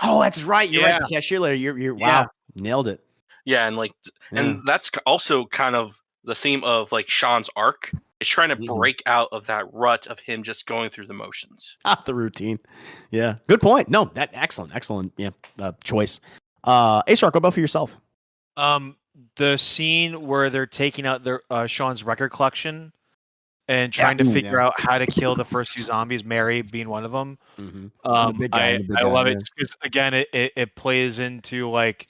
Oh, that's right. You're right. The cashier. You're wow, nailed it. Yeah, and and that's also kind of the theme of like Shaun's arc. Is trying to break out of that rut of him just going through the motions. The routine. Yeah. Good point. No, that excellent. Choice. Ace, go about for yourself. The scene where they're taking out their Shaun's record collection and trying to figure out how to kill the first two zombies, Mary being one of them. I love it because again, it plays into like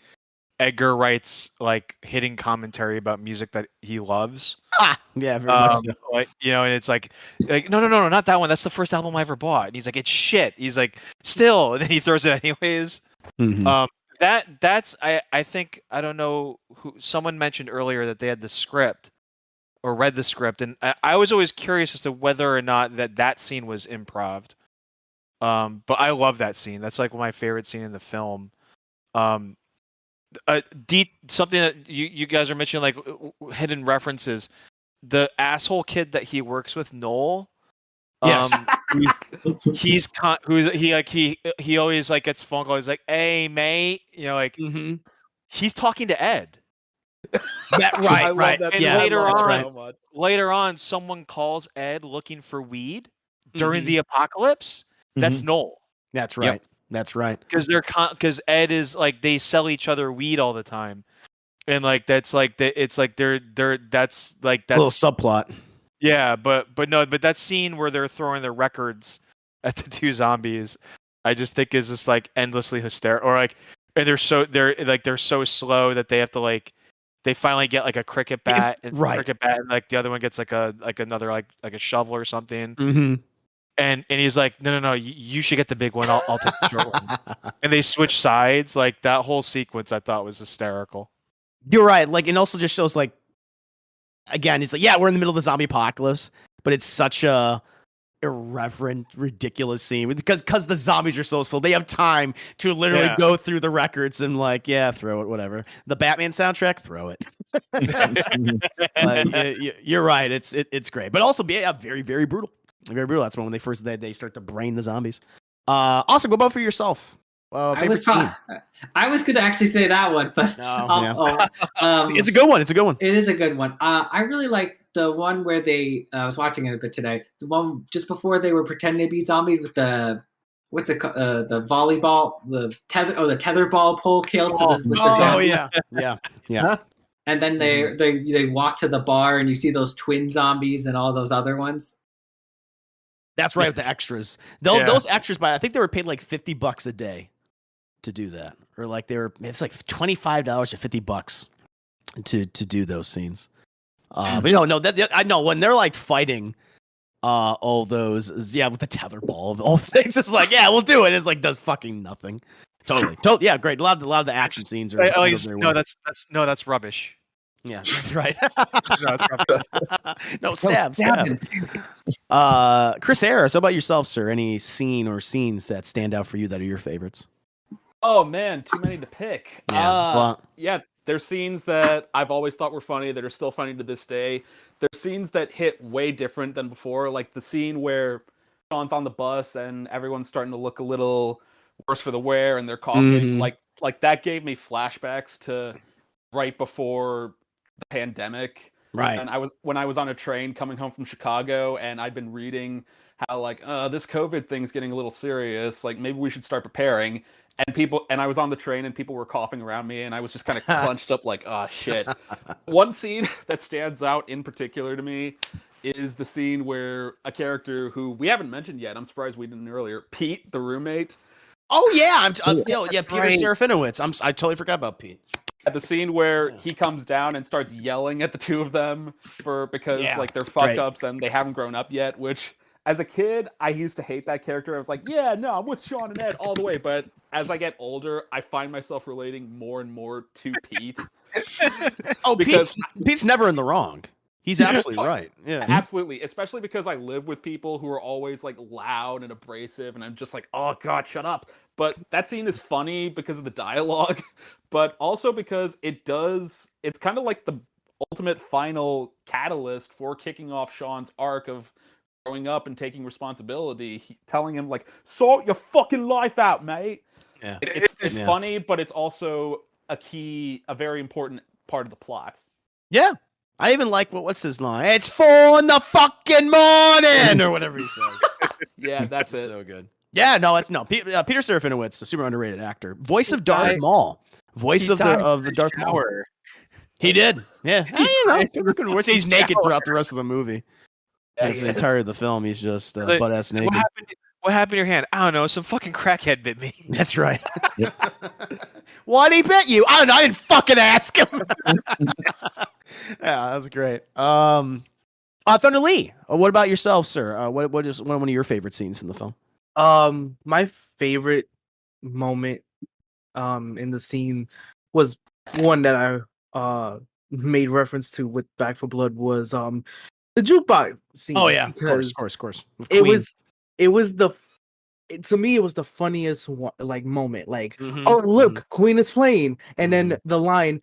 Edgar Wright's like hitting commentary about music that he loves. Yeah, very much so. Like, and it's like no, not that one. That's the first album I ever bought. And he's like, it's shit. He's like, still, and then he throws it anyways. That's I think, I don't know who, someone mentioned earlier that they had the script or read the script, and I was always curious as to whether or not that scene was improv. But I love that scene. That's like my favorite scene in the film. Something that you guys are mentioning, like hidden references. The asshole kid that he works with, Noel. Yes. He always like gets phone calls. He's like, "Hey, mate," he's talking to Ed. I love right. that Yeah, movie. later That's on- so much. Later on, someone calls Ed looking for weed during Mhm. the apocalypse. That's Noel. That's right. That's right. Because Ed is like they sell each other weed all the time, and like that's like it's like they're that's like A little that's subplot. yeah, but that scene where they're throwing their records at the two zombies, I just think is just like endlessly hysterical. Or like, and they're so slow that they have to like they finally get like a cricket bat and like the other one gets like another like a shovel or something. Mm-hmm. And he's like, no, you should get the big one. I'll take the short one. And they switch sides. Like that whole sequence, I thought was hysterical. You're right. Like, it also just shows like, again, it's like, yeah, we're in the middle of the zombie apocalypse, but it's such a irreverent, ridiculous scene because the zombies are so slow. They have time to literally go through the records and like, yeah, throw it, whatever. The Batman soundtrack, throw it. You're right. It's great, but also very, very brutal. Very brutal. That's when they start to brain the zombies. Austin, what about for yourself? Favorite scene? I was going to actually say that one, but it's a good one. It's a good one. It is a good one. I really like the one where I was watching it a bit today. The one just before they were pretending to be zombies with the the volleyball, the tether ball pole kill. With the zombies. yeah. And then they walk to the bar and you see those twin zombies and all those other ones. That's right, with the extras. Those extras, I think they were paid like $50 a day to do that, or like it's like $25 to $50 to do those scenes. But I know when they're like fighting all those, with the tether ball of all things, it's like, yeah, we'll do it. It's like does fucking nothing. Totally, yeah, great. A lot of the action scenes are. That's rubbish. Yeah, that's right. No, stab. Chris Harris, how about yourself, sir? Any scene or scenes that stand out for you that are your favorites? Oh man, too many to pick. Yeah, there's scenes that I've always thought were funny that are still funny to this day. There's scenes that hit way different than before, like the scene where Shaun's on the bus and everyone's starting to look a little worse for the wear and they're coughing. Like that gave me flashbacks to right before the pandemic. Right. And when I was on a train coming home from Chicago and I'd been reading how like this COVID thing's getting a little serious, like maybe we should start preparing. And I was on the train and people were coughing around me and I was just kind of clenched up like, oh shit. One scene that stands out in particular to me is the scene where a character who we haven't mentioned yet, I'm surprised we didn't earlier, Pete, the roommate. Oh yeah, Peter Serafinowicz. I totally forgot about Pete. At the scene where he comes down and starts yelling at the two of them because like they're fuck ups and they haven't grown up yet, which as a kid, I used to hate that character. I was like, yeah, no, I'm with Shaun and Ed all the way. But as I get older, I find myself relating more and more to Pete. Pete's never in the wrong. He's absolutely right. Yeah, absolutely. Especially because I live with people who are always like loud and abrasive, and I'm just like, oh god, shut up. But that scene is funny because of the dialogue, but also because it's kind of like the ultimate final catalyst for kicking off Shaun's arc of growing up and taking responsibility, telling him like, sort your fucking life out, mate. Yeah. It's funny, but it's also a very important part of the plot. Yeah. I even like what's his line? It's 4 a.m, or whatever he says. Yeah, that's it. So good. Yeah, Peter Serafinowicz, a super underrated actor, voice of Darth Maul, voice of the Darth Maul. He did. Yeah. He's naked throughout the rest of the movie. Yeah, the entirety of the film, he's just butt ass naked. What happened to your hand? I don't know. Some fucking crackhead bit me. That's right. Why'd he bit you? I don't know. I didn't fucking ask him. Yeah, that was great. Thunder Lee, what about yourself, sir? What is one of your favorite scenes in the film? My favorite moment in the scene was one that I made reference to with Back for Blood was the jukebox scene. Oh yeah, of course. It was to me it was the funniest moment. Like, oh look, Queen is playing, and then the line,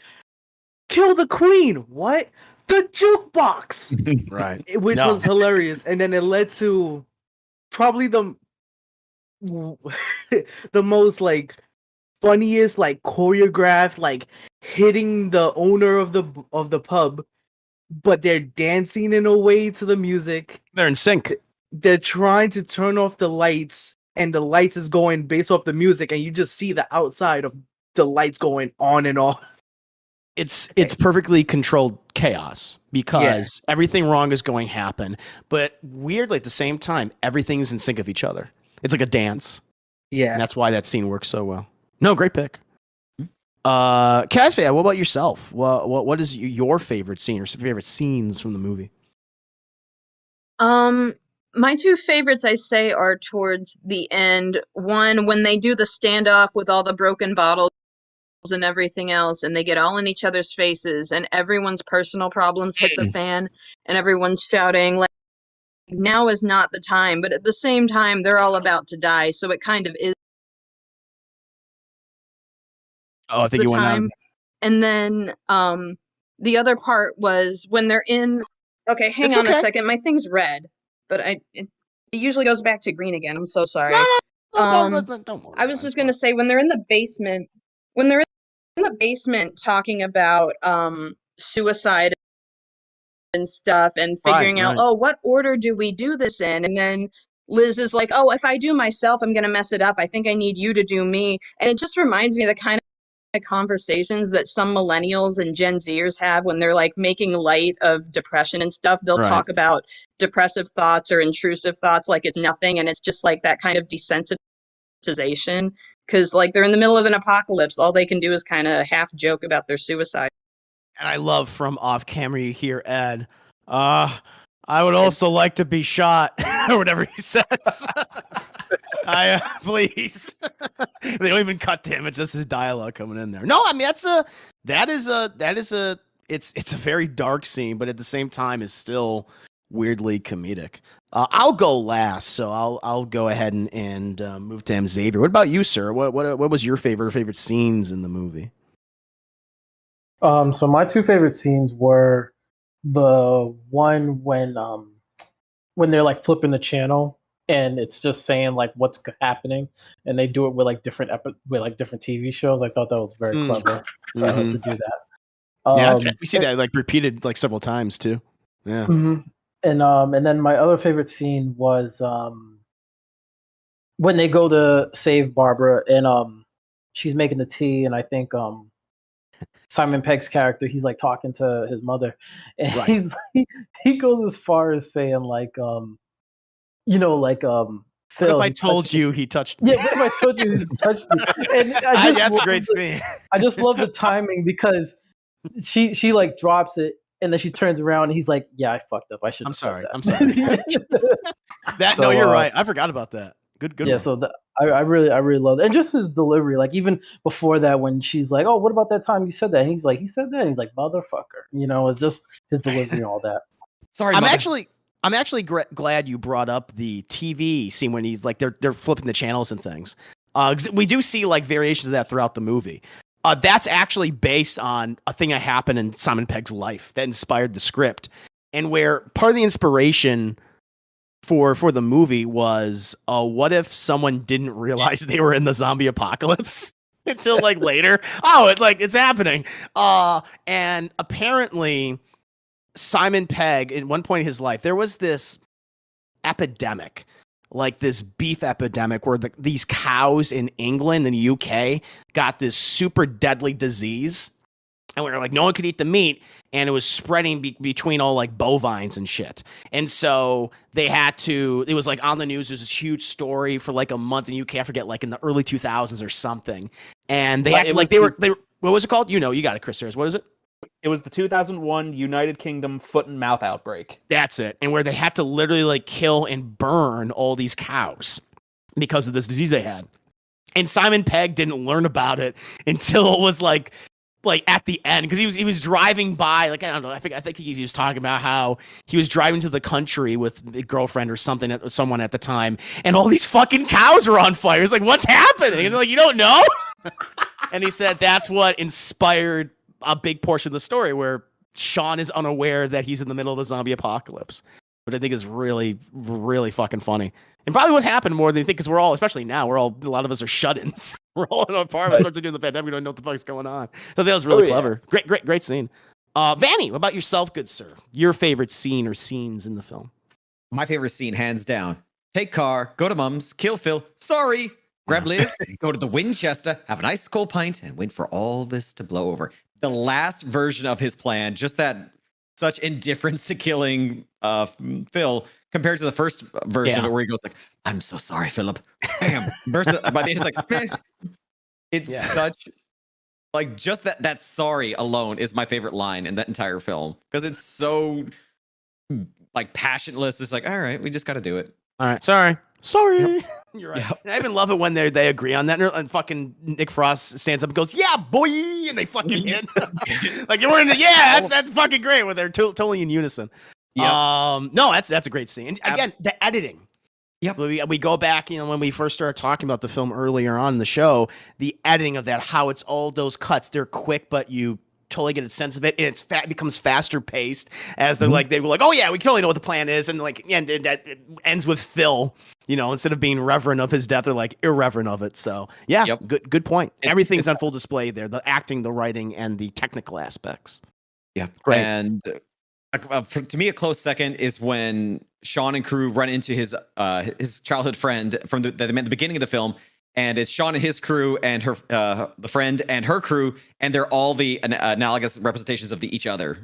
"Kill the Queen." What? The jukebox, right? Which was hilarious, and then it led to probably the most like funniest choreographed hitting the owner of the pub, but they're dancing in a way to the music. They're in sync. They're trying to turn off the lights, and the lights is going based off the music, and you just see the outside of the lights going on and off. It's perfectly controlled chaos because everything wrong is going to happen, but weirdly at the same time, everything's in sync of each other. It's like a dance. Yeah, and that's why that scene works so well. No, great pick. Cassia, what about yourself? What is your favorite scene or favorite scenes from the movie? My two favorites, I say, are towards the end. One, when they do the standoff with all the broken bottles and everything else, and they get all in each other's faces, and everyone's personal problems hit the fan, and everyone's shouting, like, now is not the time. But at the same time, they're all about to die, so it kind of is. Oh, I think you went out. And then the other part was when they're in. Okay, hang on a second. My thing's red, but it usually goes back to green again. I'm so sorry. Don't worry. I was just gonna say when they're in the basement, talking about suicide and stuff, and figuring out, oh, what order do we do this in? And then Liz is like, oh, if I do myself, I'm gonna mess it up. I think I need you to do me. And it just reminds me of the kind of conversations that some millennials and Gen Zers have when they're like making light of depression and stuff. They'll talk about depressive thoughts or intrusive thoughts like it's nothing, and it's just like that kind of desensitization because like they're in the middle of an apocalypse. All they can do is kind of half joke about their suicide. And I love from off camera you hear Ed, I would also like to be shot or whatever he says. Please. They don't even cut to him. It's just his dialogue coming in there. No, I mean it's a very dark scene, but at the same time is still weirdly comedic. I'll go last, so I'll go ahead and move to him. Xavier, what about you, sir? What was your favorite scenes in the movie? So my two favorite scenes were the one when they're like flipping the channel and it's just saying like what's happening, and they do it with like different different TV shows. I thought that was very clever to do that. We see that like repeated like several times too. Yeah. And then my other favorite scene was when they go to save Barbara and she's making the tea, and I think Simon Pegg's character, he's like talking to his mother, and he goes as far as saying like Phil, what if I told you he touched me? Yeah, what if I told you he touched me? And that's a great scene. I just love the timing because she like drops it and then she turns around and he's like, yeah, I fucked up. I'm sorry. No, you're right. I forgot about that. Good. Yeah, one. so I really love it. And just his delivery, like even before that when she's like, oh, what about that time you said that? And he's like, he said that? And he's like, motherfucker. It's just his delivery and all that. Sorry, I'm actually glad you brought up the TV scene when he's like they're flipping the channels and things. We do see like variations of that throughout the movie. That's actually based on a thing that happened in Simon Pegg's life that inspired the script, and where part of the inspiration for the movie was, what if someone didn't realize they were in the zombie apocalypse until like later? It's happening. And apparently Simon Pegg, at one point in his life, there was this epidemic, like this beef epidemic where these cows in England and the UK got this super deadly disease. And we were like, no one could eat the meat. And it was spreading between all like bovines and shit. And so they had to, it was like on the news. There's this huge story for like a month in the UK. I forget, like in the early 2000s or something. And they acted like they were, what was it called? You got it, Chris. What is it? It was the 2001 United Kingdom foot and mouth outbreak. That's it. And where they had to literally like kill and burn all these cows because of this disease they had. And Simon Pegg didn't learn about it until it was like at the end, because he was driving by, like, I don't know, I think he was talking about how he was driving to the country with a girlfriend or someone at the time, and all these fucking cows were on fire. It's like, what's happening? And they're like, you don't know? And he said that's what inspired a big portion of the story, where Shaun is unaware that he's in the middle of the zombie apocalypse. which I think is really, really fucking funny. And probably what happened more than you think, because we're all, especially now, a lot of us are shut-ins. We're all in our apartments, especially during the pandemic. We don't know what the fuck's going on. So that was really clever. Great scene. Vanny, what about yourself, good sir? Your favorite scene or scenes in the film? My favorite scene, hands down. Take car, go to Mum's, kill Phil. Sorry. Grab Liz, go to the Winchester, have an ice cold pint, and wait for all this to blow over. The last version of his plan, just that such indifference to killing Phil compared to the first version of it where he goes like, I'm so sorry, Philip. Bam. Versus, by the end, it's like, meh. It's such, like, just that sorry alone is my favorite line in that entire film. Because it's so, like, passionless. It's like, all right, we just got to do it. All right, sorry. You're right. Yep. I even love it when they agree on that, and fucking Nick Frost stands up and goes, "Yeah, boy," and they fucking hit. Like we're in the that's fucking great when they're totally in unison. Yep. No, that's a great scene. And again, the editing. Yep. We go back, when we first started talking about the film earlier on in the show, the editing of that, how it's all those cuts. They're quick, but you totally get a sense of it, and it becomes faster paced as they're they were like, oh yeah, we totally know what the plan is, and it ends with Phil, instead of being reverent of his death, they're like irreverent of it. So good point. Everything's on full display there: the acting, the writing, and the technical aspects. Yeah, great. And to me, a close second is when Shaun and crew run into his childhood friend from the beginning of the film. And it's Shaun and his crew and her, the friend and her crew, and they're all the analogous representations of each other.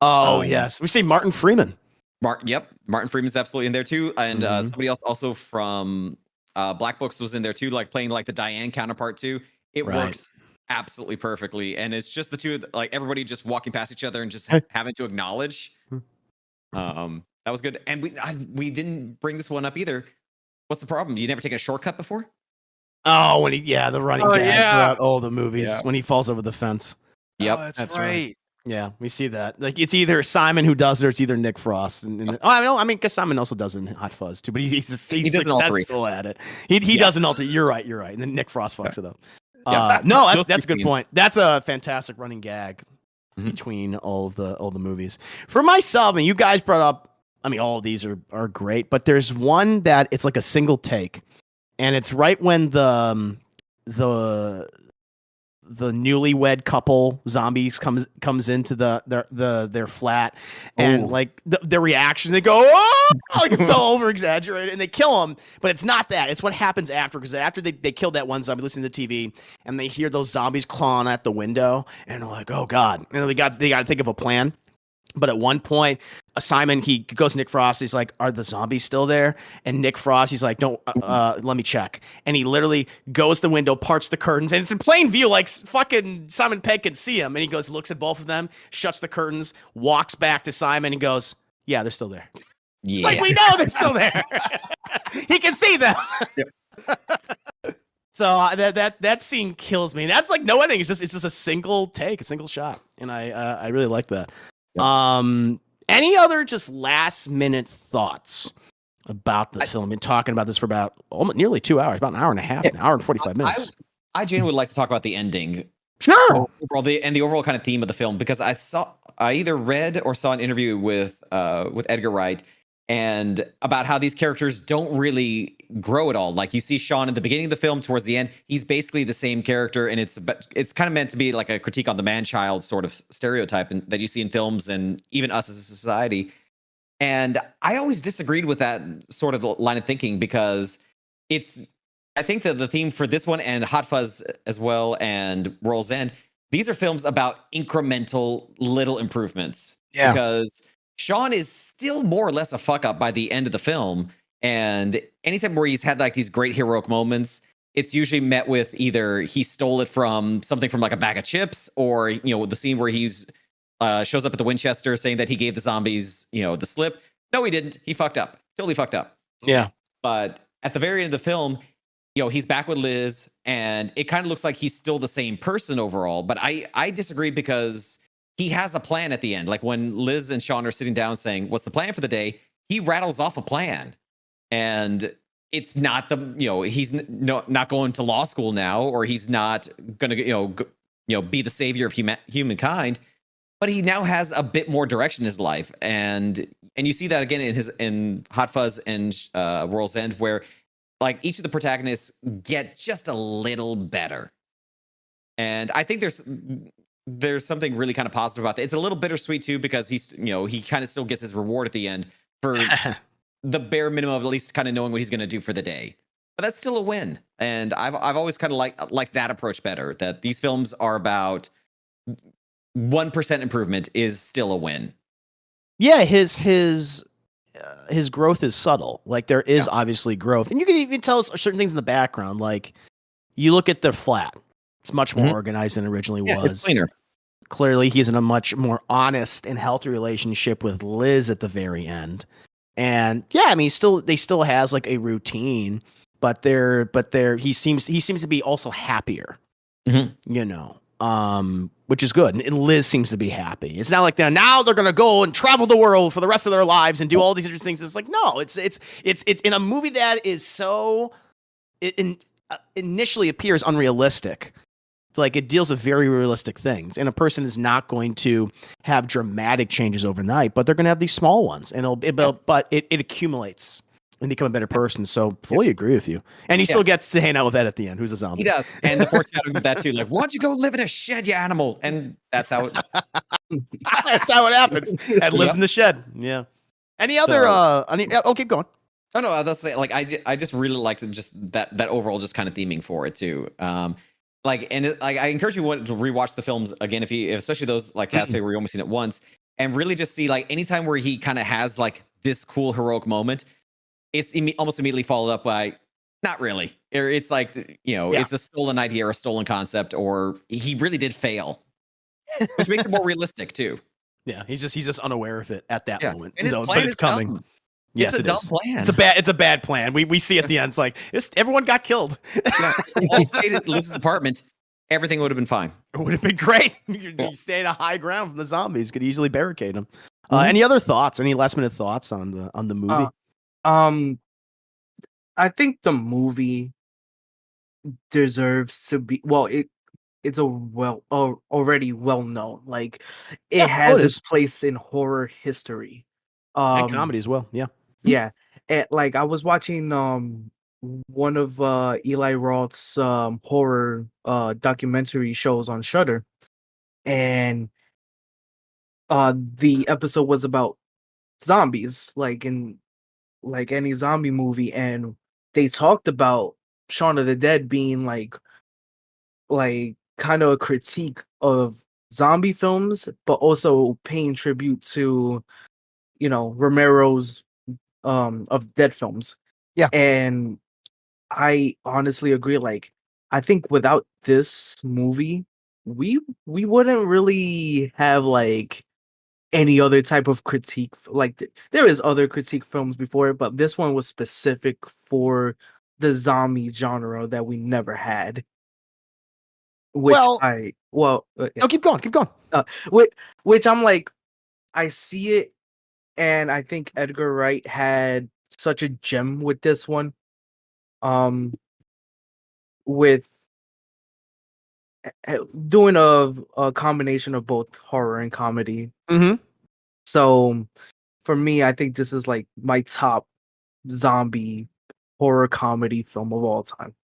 Oh, yes. We see Martin Freeman. Martin Freeman's absolutely in there too. And somebody else also from Black Books was in there too, like playing like the Diane counterpart too. It works absolutely perfectly. And it's just the two, like everybody just walking past each other and just having to acknowledge. That was good. And we didn't bring this one up either. What's the problem? You never taken a shortcut before? Oh, when the running gag throughout all the movies when he falls over the fence. Yep, oh, that's right. Yeah, we see that. Like it's either Simon who does it, or it's either Nick Frost. I mean, because Simon also does it in Hot Fuzz too, but he's successful at it. He doesn't alter. You're right. And then Nick Frost fucks it up. No, that's a good point. That's a fantastic running gag between all the movies. For myself, and you guys brought up, I mean, all of these are great, but there's one that it's like a single take. And it's right when the newlywed couple zombies comes into their flat, and like the reaction, they go, oh, like it's so over exaggerated, and they kill him. But it's not that; it's what happens after. Because after they killed that one zombie, listening to the TV, and they hear those zombies clawing at the window, and they're like, oh god! And they got to think of a plan. But at one point, Simon, he goes to Nick Frost. He's like, are the zombies still there? And Nick Frost, he's like, don't, let me check. And he literally goes to the window, parts the curtains, and it's in plain view, like fucking Simon Pegg can see him. And he goes, looks at both of them, shuts the curtains, walks back to Simon and goes, yeah, they're still there. Yeah. It's like, we know they're still there. He can see them. So that scene kills me. That's like no ending. It's just a single take, a single shot. And I really like that. Any other just last minute thoughts about the film? I've been talking about this for about nearly 2 hours, about an hour and a half, an hour and 45 minutes. I genuinely would like to talk about the ending. Sure. And the overall kind of theme of the film, because I either read or saw an interview with Edgar Wright and about how these characters don't really grow at all. Like you see Shaun at the beginning of the film, towards the end, he's basically the same character, and it's kind of meant to be like a critique on the man-child sort of stereotype that you see in films and even us as a society. And I always disagreed with that sort of line of thinking, because I think that the theme for this one and Hot Fuzz as well and World's End, these are films about incremental little improvements. Yeah. Because Shaun is still more or less a fuck up by the end of the film. And anytime where he's had like these great heroic moments, it's usually met with either he stole it from something from like a bag of chips, or, the scene where he's shows up at the Winchester saying that he gave the zombies, the slip. No, he didn't. He fucked up. Totally fucked up. Yeah. But at the very end of the film, he's back with Liz, and it kind of looks like he's still the same person overall. But I disagree, because he has a plan at the end. Like when Liz and Shaun are sitting down saying, what's the plan for the day? He rattles off a plan. And it's not he's not going to law school now, or he's not going to, be the savior of humankind. but he now has a bit more direction in his life, and you see that again in Hot Fuzz and World's End, where like each of the protagonists get just a little better. And I think there's something really kind of positive about that. It's a little bittersweet too, because he kind of still gets his reward at the end for the bare minimum of at least kind of knowing what he's going to do for the day. But that's still a win. And I've always kind of liked that approach better, that these films are about 1% improvement is still a win. Yeah, his growth is subtle. Like there is obviously growth, and you can even tell certain things in the background. Like you look at the flat; it's much more organized than it originally was. It's cleaner. Clearly, he's in a much more honest and healthy relationship with Liz at the very end. And yeah, I mean, they still has like a routine, but he seems to be also happier. You know. Which is good. And Liz seems to be happy. It's not like they're going to go and travel the world for the rest of their lives and do all these interesting things. It's like, no, it's in a movie that is so initially appears unrealistic. Like it deals with very realistic things, and a person is not going to have dramatic changes overnight, but they're going to have these small ones, and but it accumulates and become a better person. So fully agree with you. And he still gets to hang out with Ed at the end, who's a zombie. He does. And the foreshadowing of that too. Like, why don't you go live in a shed, you animal? And that's how it happens. Ed lives in the shed. Yeah. Any other keep going. Oh no, I'll say like I just really liked just that overall just kind of theming for it too. I encourage you to rewatch the films again especially those like Castle where you only seen it once, and really just see like anytime where he kind of has like this cool heroic moment, it's almost immediately followed up by not really. Or it's like, it's a stolen idea or a stolen concept, or he really did fail, which makes it more realistic too. Yeah, he's just unaware of it at that moment. And his plan is coming. Dumb. Yes, it's a dumb plan. It's a bad plan. We see at the end, it's like everyone got killed. All stayed at Liz's apartment, everything would have been fine. It would have been great. You stay at a high ground from the zombies, could easily barricade them. Any other thoughts? Any last minute thoughts on the movie? I think the movie deserves to be it's already well known. Like it has its place in horror history. And comedy as well. Yeah. Yeah. Like I was watching one of Eli Roth's horror documentary shows on Shudder, and the episode was about zombies, like in like any zombie movie, and they talked about Shaun of the Dead being like kind of a critique of zombie films, but also paying tribute to Romero's of Dead films. Yeah. And I honestly agree. Like I think without this movie, we wouldn't really have like any other type of critique. Like there is other critique films before it, but this one was specific for the zombie genre that we never had. Keep going. Which I'm like, I see it, and I think Edgar Wright had such a gem with this one. With doing a combination of both horror and comedy. So for me, I think this is like my top zombie horror comedy film of all time.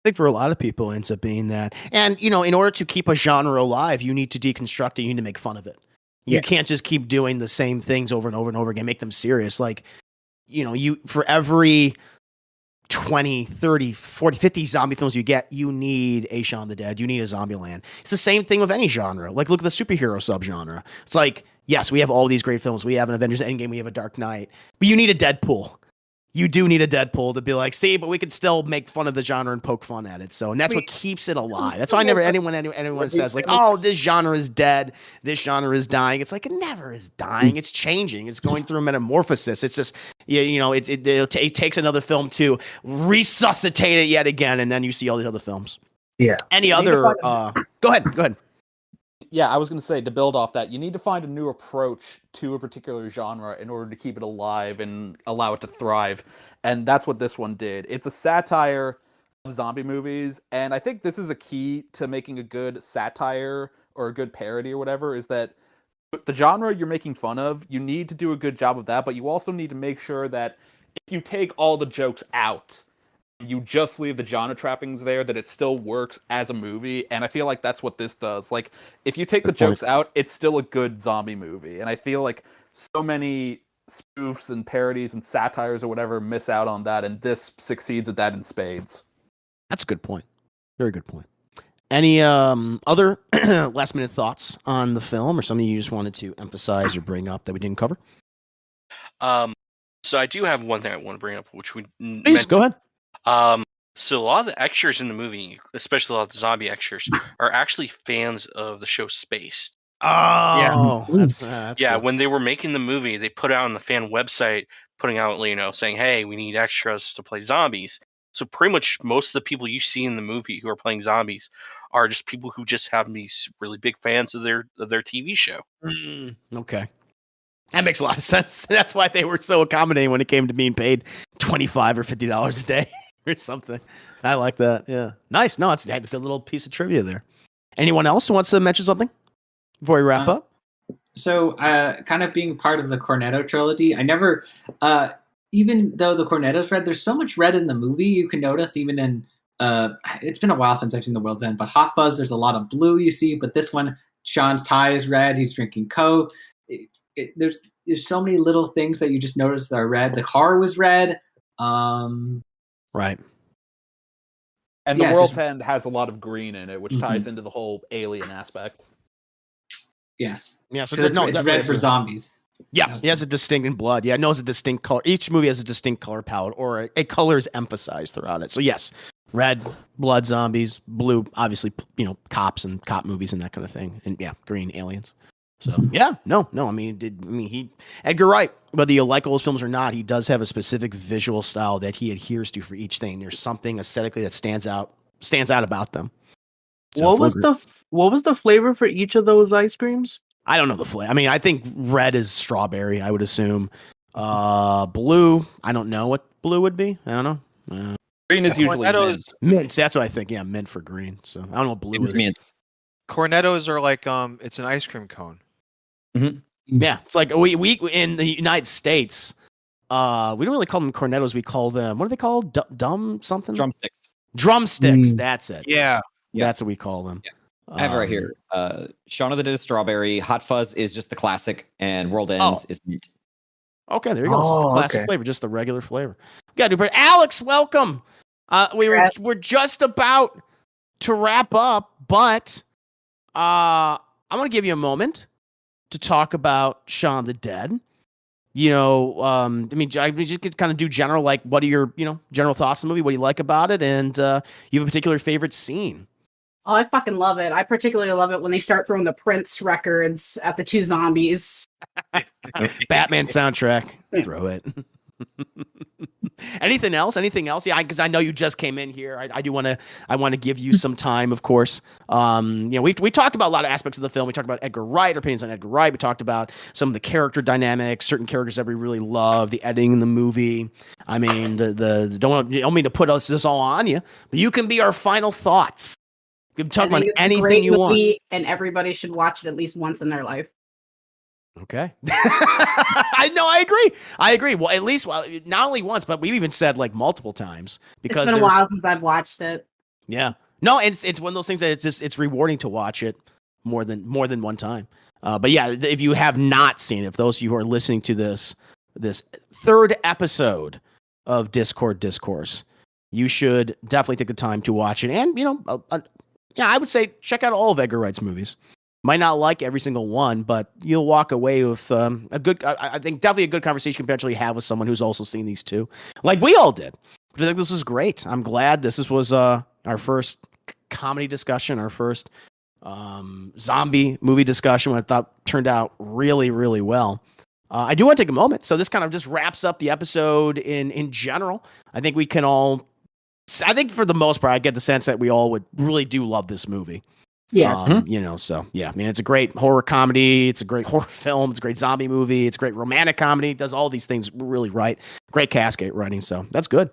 I think for a lot of people, it ends up being that. And, in order to keep a genre alive, you need to deconstruct it. You need to make fun of it. You can't just keep doing the same things over and over and over again, make them serious. Like, for every 20, 30, 40, 50 zombie films you get, you need a Shaun of the Dead. You need a Zombieland. It's the same thing with any genre. Like, look at the superhero subgenre. It's like, yes, we have all these great films. We have an Avengers Endgame. We have a Dark Knight. But you need a Deadpool. You do need a Deadpool to be like, see, but we could still make fun of the genre and poke fun at it. So, and that's what keeps it alive. That's why anyone says like, oh, this genre is dead. This genre is dying. It's like, it never is dying. It's changing. It's going through a metamorphosis. It's just, it takes another film to resuscitate it yet again. And then you see all these other films. Yeah. Any other, go ahead. Yeah, I was going to say, to build off that, you need to find a new approach to a particular genre in order to keep it alive and allow it to thrive. And that's what this one did. It's a satire of zombie movies. And I think this is a key to making a good satire or a good parody or whatever, is that the genre you're making fun of, you need to do a good job of that, but you also need to make sure that if you take all the jokes out, you just leave the genre trappings there, that it still works as a movie. And I feel like that's what this does. Like, if you take the jokes out, it's still a good zombie movie. And I feel like so many spoofs and parodies and satires or whatever miss out on that, and this succeeds at that in spades. That's a good point. Very good point. Any other last minute thoughts on the film, or something you just wanted to emphasize or bring up that we didn't cover? So I do have one thing I want to bring up, which we Please go ahead. So a lot of the extras in the movie, especially a lot of the zombie extras, are actually fans of the show Space. Oh, that's Yeah, cool. when they were making the movie, they put out on the fan website, putting out, saying, "Hey, we need extras to play zombies." So pretty much most of the people you see in the movie who are playing zombies are just people who just have these really big fans of their TV show. Okay. That makes a lot of sense. That's why they were so accommodating when it came to being paid $25 or $50 a day or something. I like that. Yeah. Nice. No, it's a good little piece of trivia there. Anyone else who wants to mention something before we wrap up? So, kind of being part of the Cornetto trilogy, I never, even though the Cornetto's red, there's so much red in the movie. You can notice even in, it's been a while since I've seen The World's End, but Hot Fuzz, there's a lot of blue you see, but this one, Sean's tie is red. He's drinking Coke. There's so many little things that you just notice that are red. The car was red. Right. And The World's End has a lot of green in it, which ties into the whole alien aspect. Yes. Yeah, so it's red for zombies. Yeah, he has a distinct in blood. Yeah, it knows a distinct color. Each movie has a distinct color palette, or a color is emphasized throughout it. So yes, red, blood, zombies; blue, obviously, cops and cop movies and that kind of thing. And yeah, green, aliens. So yeah, no. I mean, Edgar Wright, whether you like all his films or not, he does have a specific visual style that he adheres to for each thing. There's something aesthetically that stands out about them. So what was the flavor for each of those ice creams? I don't know the flavor. I mean, I think red is strawberry, I would assume. Blue, I don't know what blue would be. I don't know. Green is usually mint. Mint. That's what I think. Yeah, mint for green. So I don't know what blue is. Mint. Cornettos are like it's an ice cream cone. Mm-hmm. Yeah, it's like we in the United States, we don't really call them cornettos. We call them, what are they called? Dumb something? Drumsticks. Drumsticks. That's it. Yeah. That's what we call them. Yeah. I have it right here. Shaun of the Dead is strawberry. Hot Fuzz is just the classic, and World Ends is mint. Okay, there you go. It's just the classic flavor, just the regular flavor. We got to do. Alex, welcome. We're just about to wrap up, but I want to give you a moment to talk about Shaun of the Dead. I just could kind of do general, like, what are your, general thoughts on the movie? What do you like about it? And you have a particular favorite scene? Oh, I fucking love it. I particularly love it when they start throwing the Prince records at the two zombies. Batman soundtrack. Throw it. Anything else? Yeah, because I know you just came in here. I want to give you some time, of course. We talked about a lot of aspects of the film. We talked about Edgar Wright, our opinions on Edgar Wright. We talked about some of the character dynamics, certain characters that we really love, the editing in the movie. I mean, don't mean to put this all on you, but you can be our final thoughts. You can talk about anything you want. And everybody should watch it at least once in their life. Okay. I agree. Well, at least not only once, but we've even said like multiple times, because it's been a while since I've watched it. Yeah. No, it's one of those things that it's rewarding to watch it more than one time. But yeah, if you have not seen it, if those of you who are listening to this third episode of Discourse, you should definitely take the time to watch it. And I would say check out all of Edgar Wright's movies. Might not like every single one, but you'll walk away with I think definitely a good conversation you can potentially have with someone who's also seen these two, like we all did. I think this was great. I'm glad this was our first comedy discussion, our first zombie movie discussion, what I thought turned out really, really well. I do want to take a moment. So this kind of just wraps up the episode in general. I think we can all, I think for the most part, I get the sense that we all would really do love this movie. Yes. So yeah, I mean, it's a great horror comedy. It's a great horror film. It's a great zombie movie. It's a great romantic comedy. It does all these things really right. Great cascade writing. So that's good.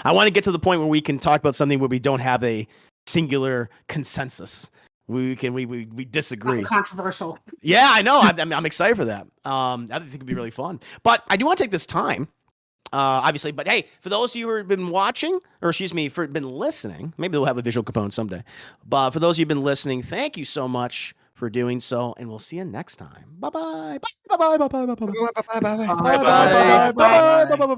I want to get to the point where we can talk about something where we don't have a singular consensus. we disagree. Controversial. Yeah, I know. I'm excited for that. I think it'd be really fun. But I do want to take this time, obviously. But hey, for those of you who have been watching, or excuse me, for been listening, maybe we'll have a visual component someday. But for those of you who've been listening, thank you so much for doing so, and we'll see you next time. Bye bye. Bye bye. Bye bye. Bye bye. Bye bye. Bye bye. Bye bye. Bye bye. Bye bye.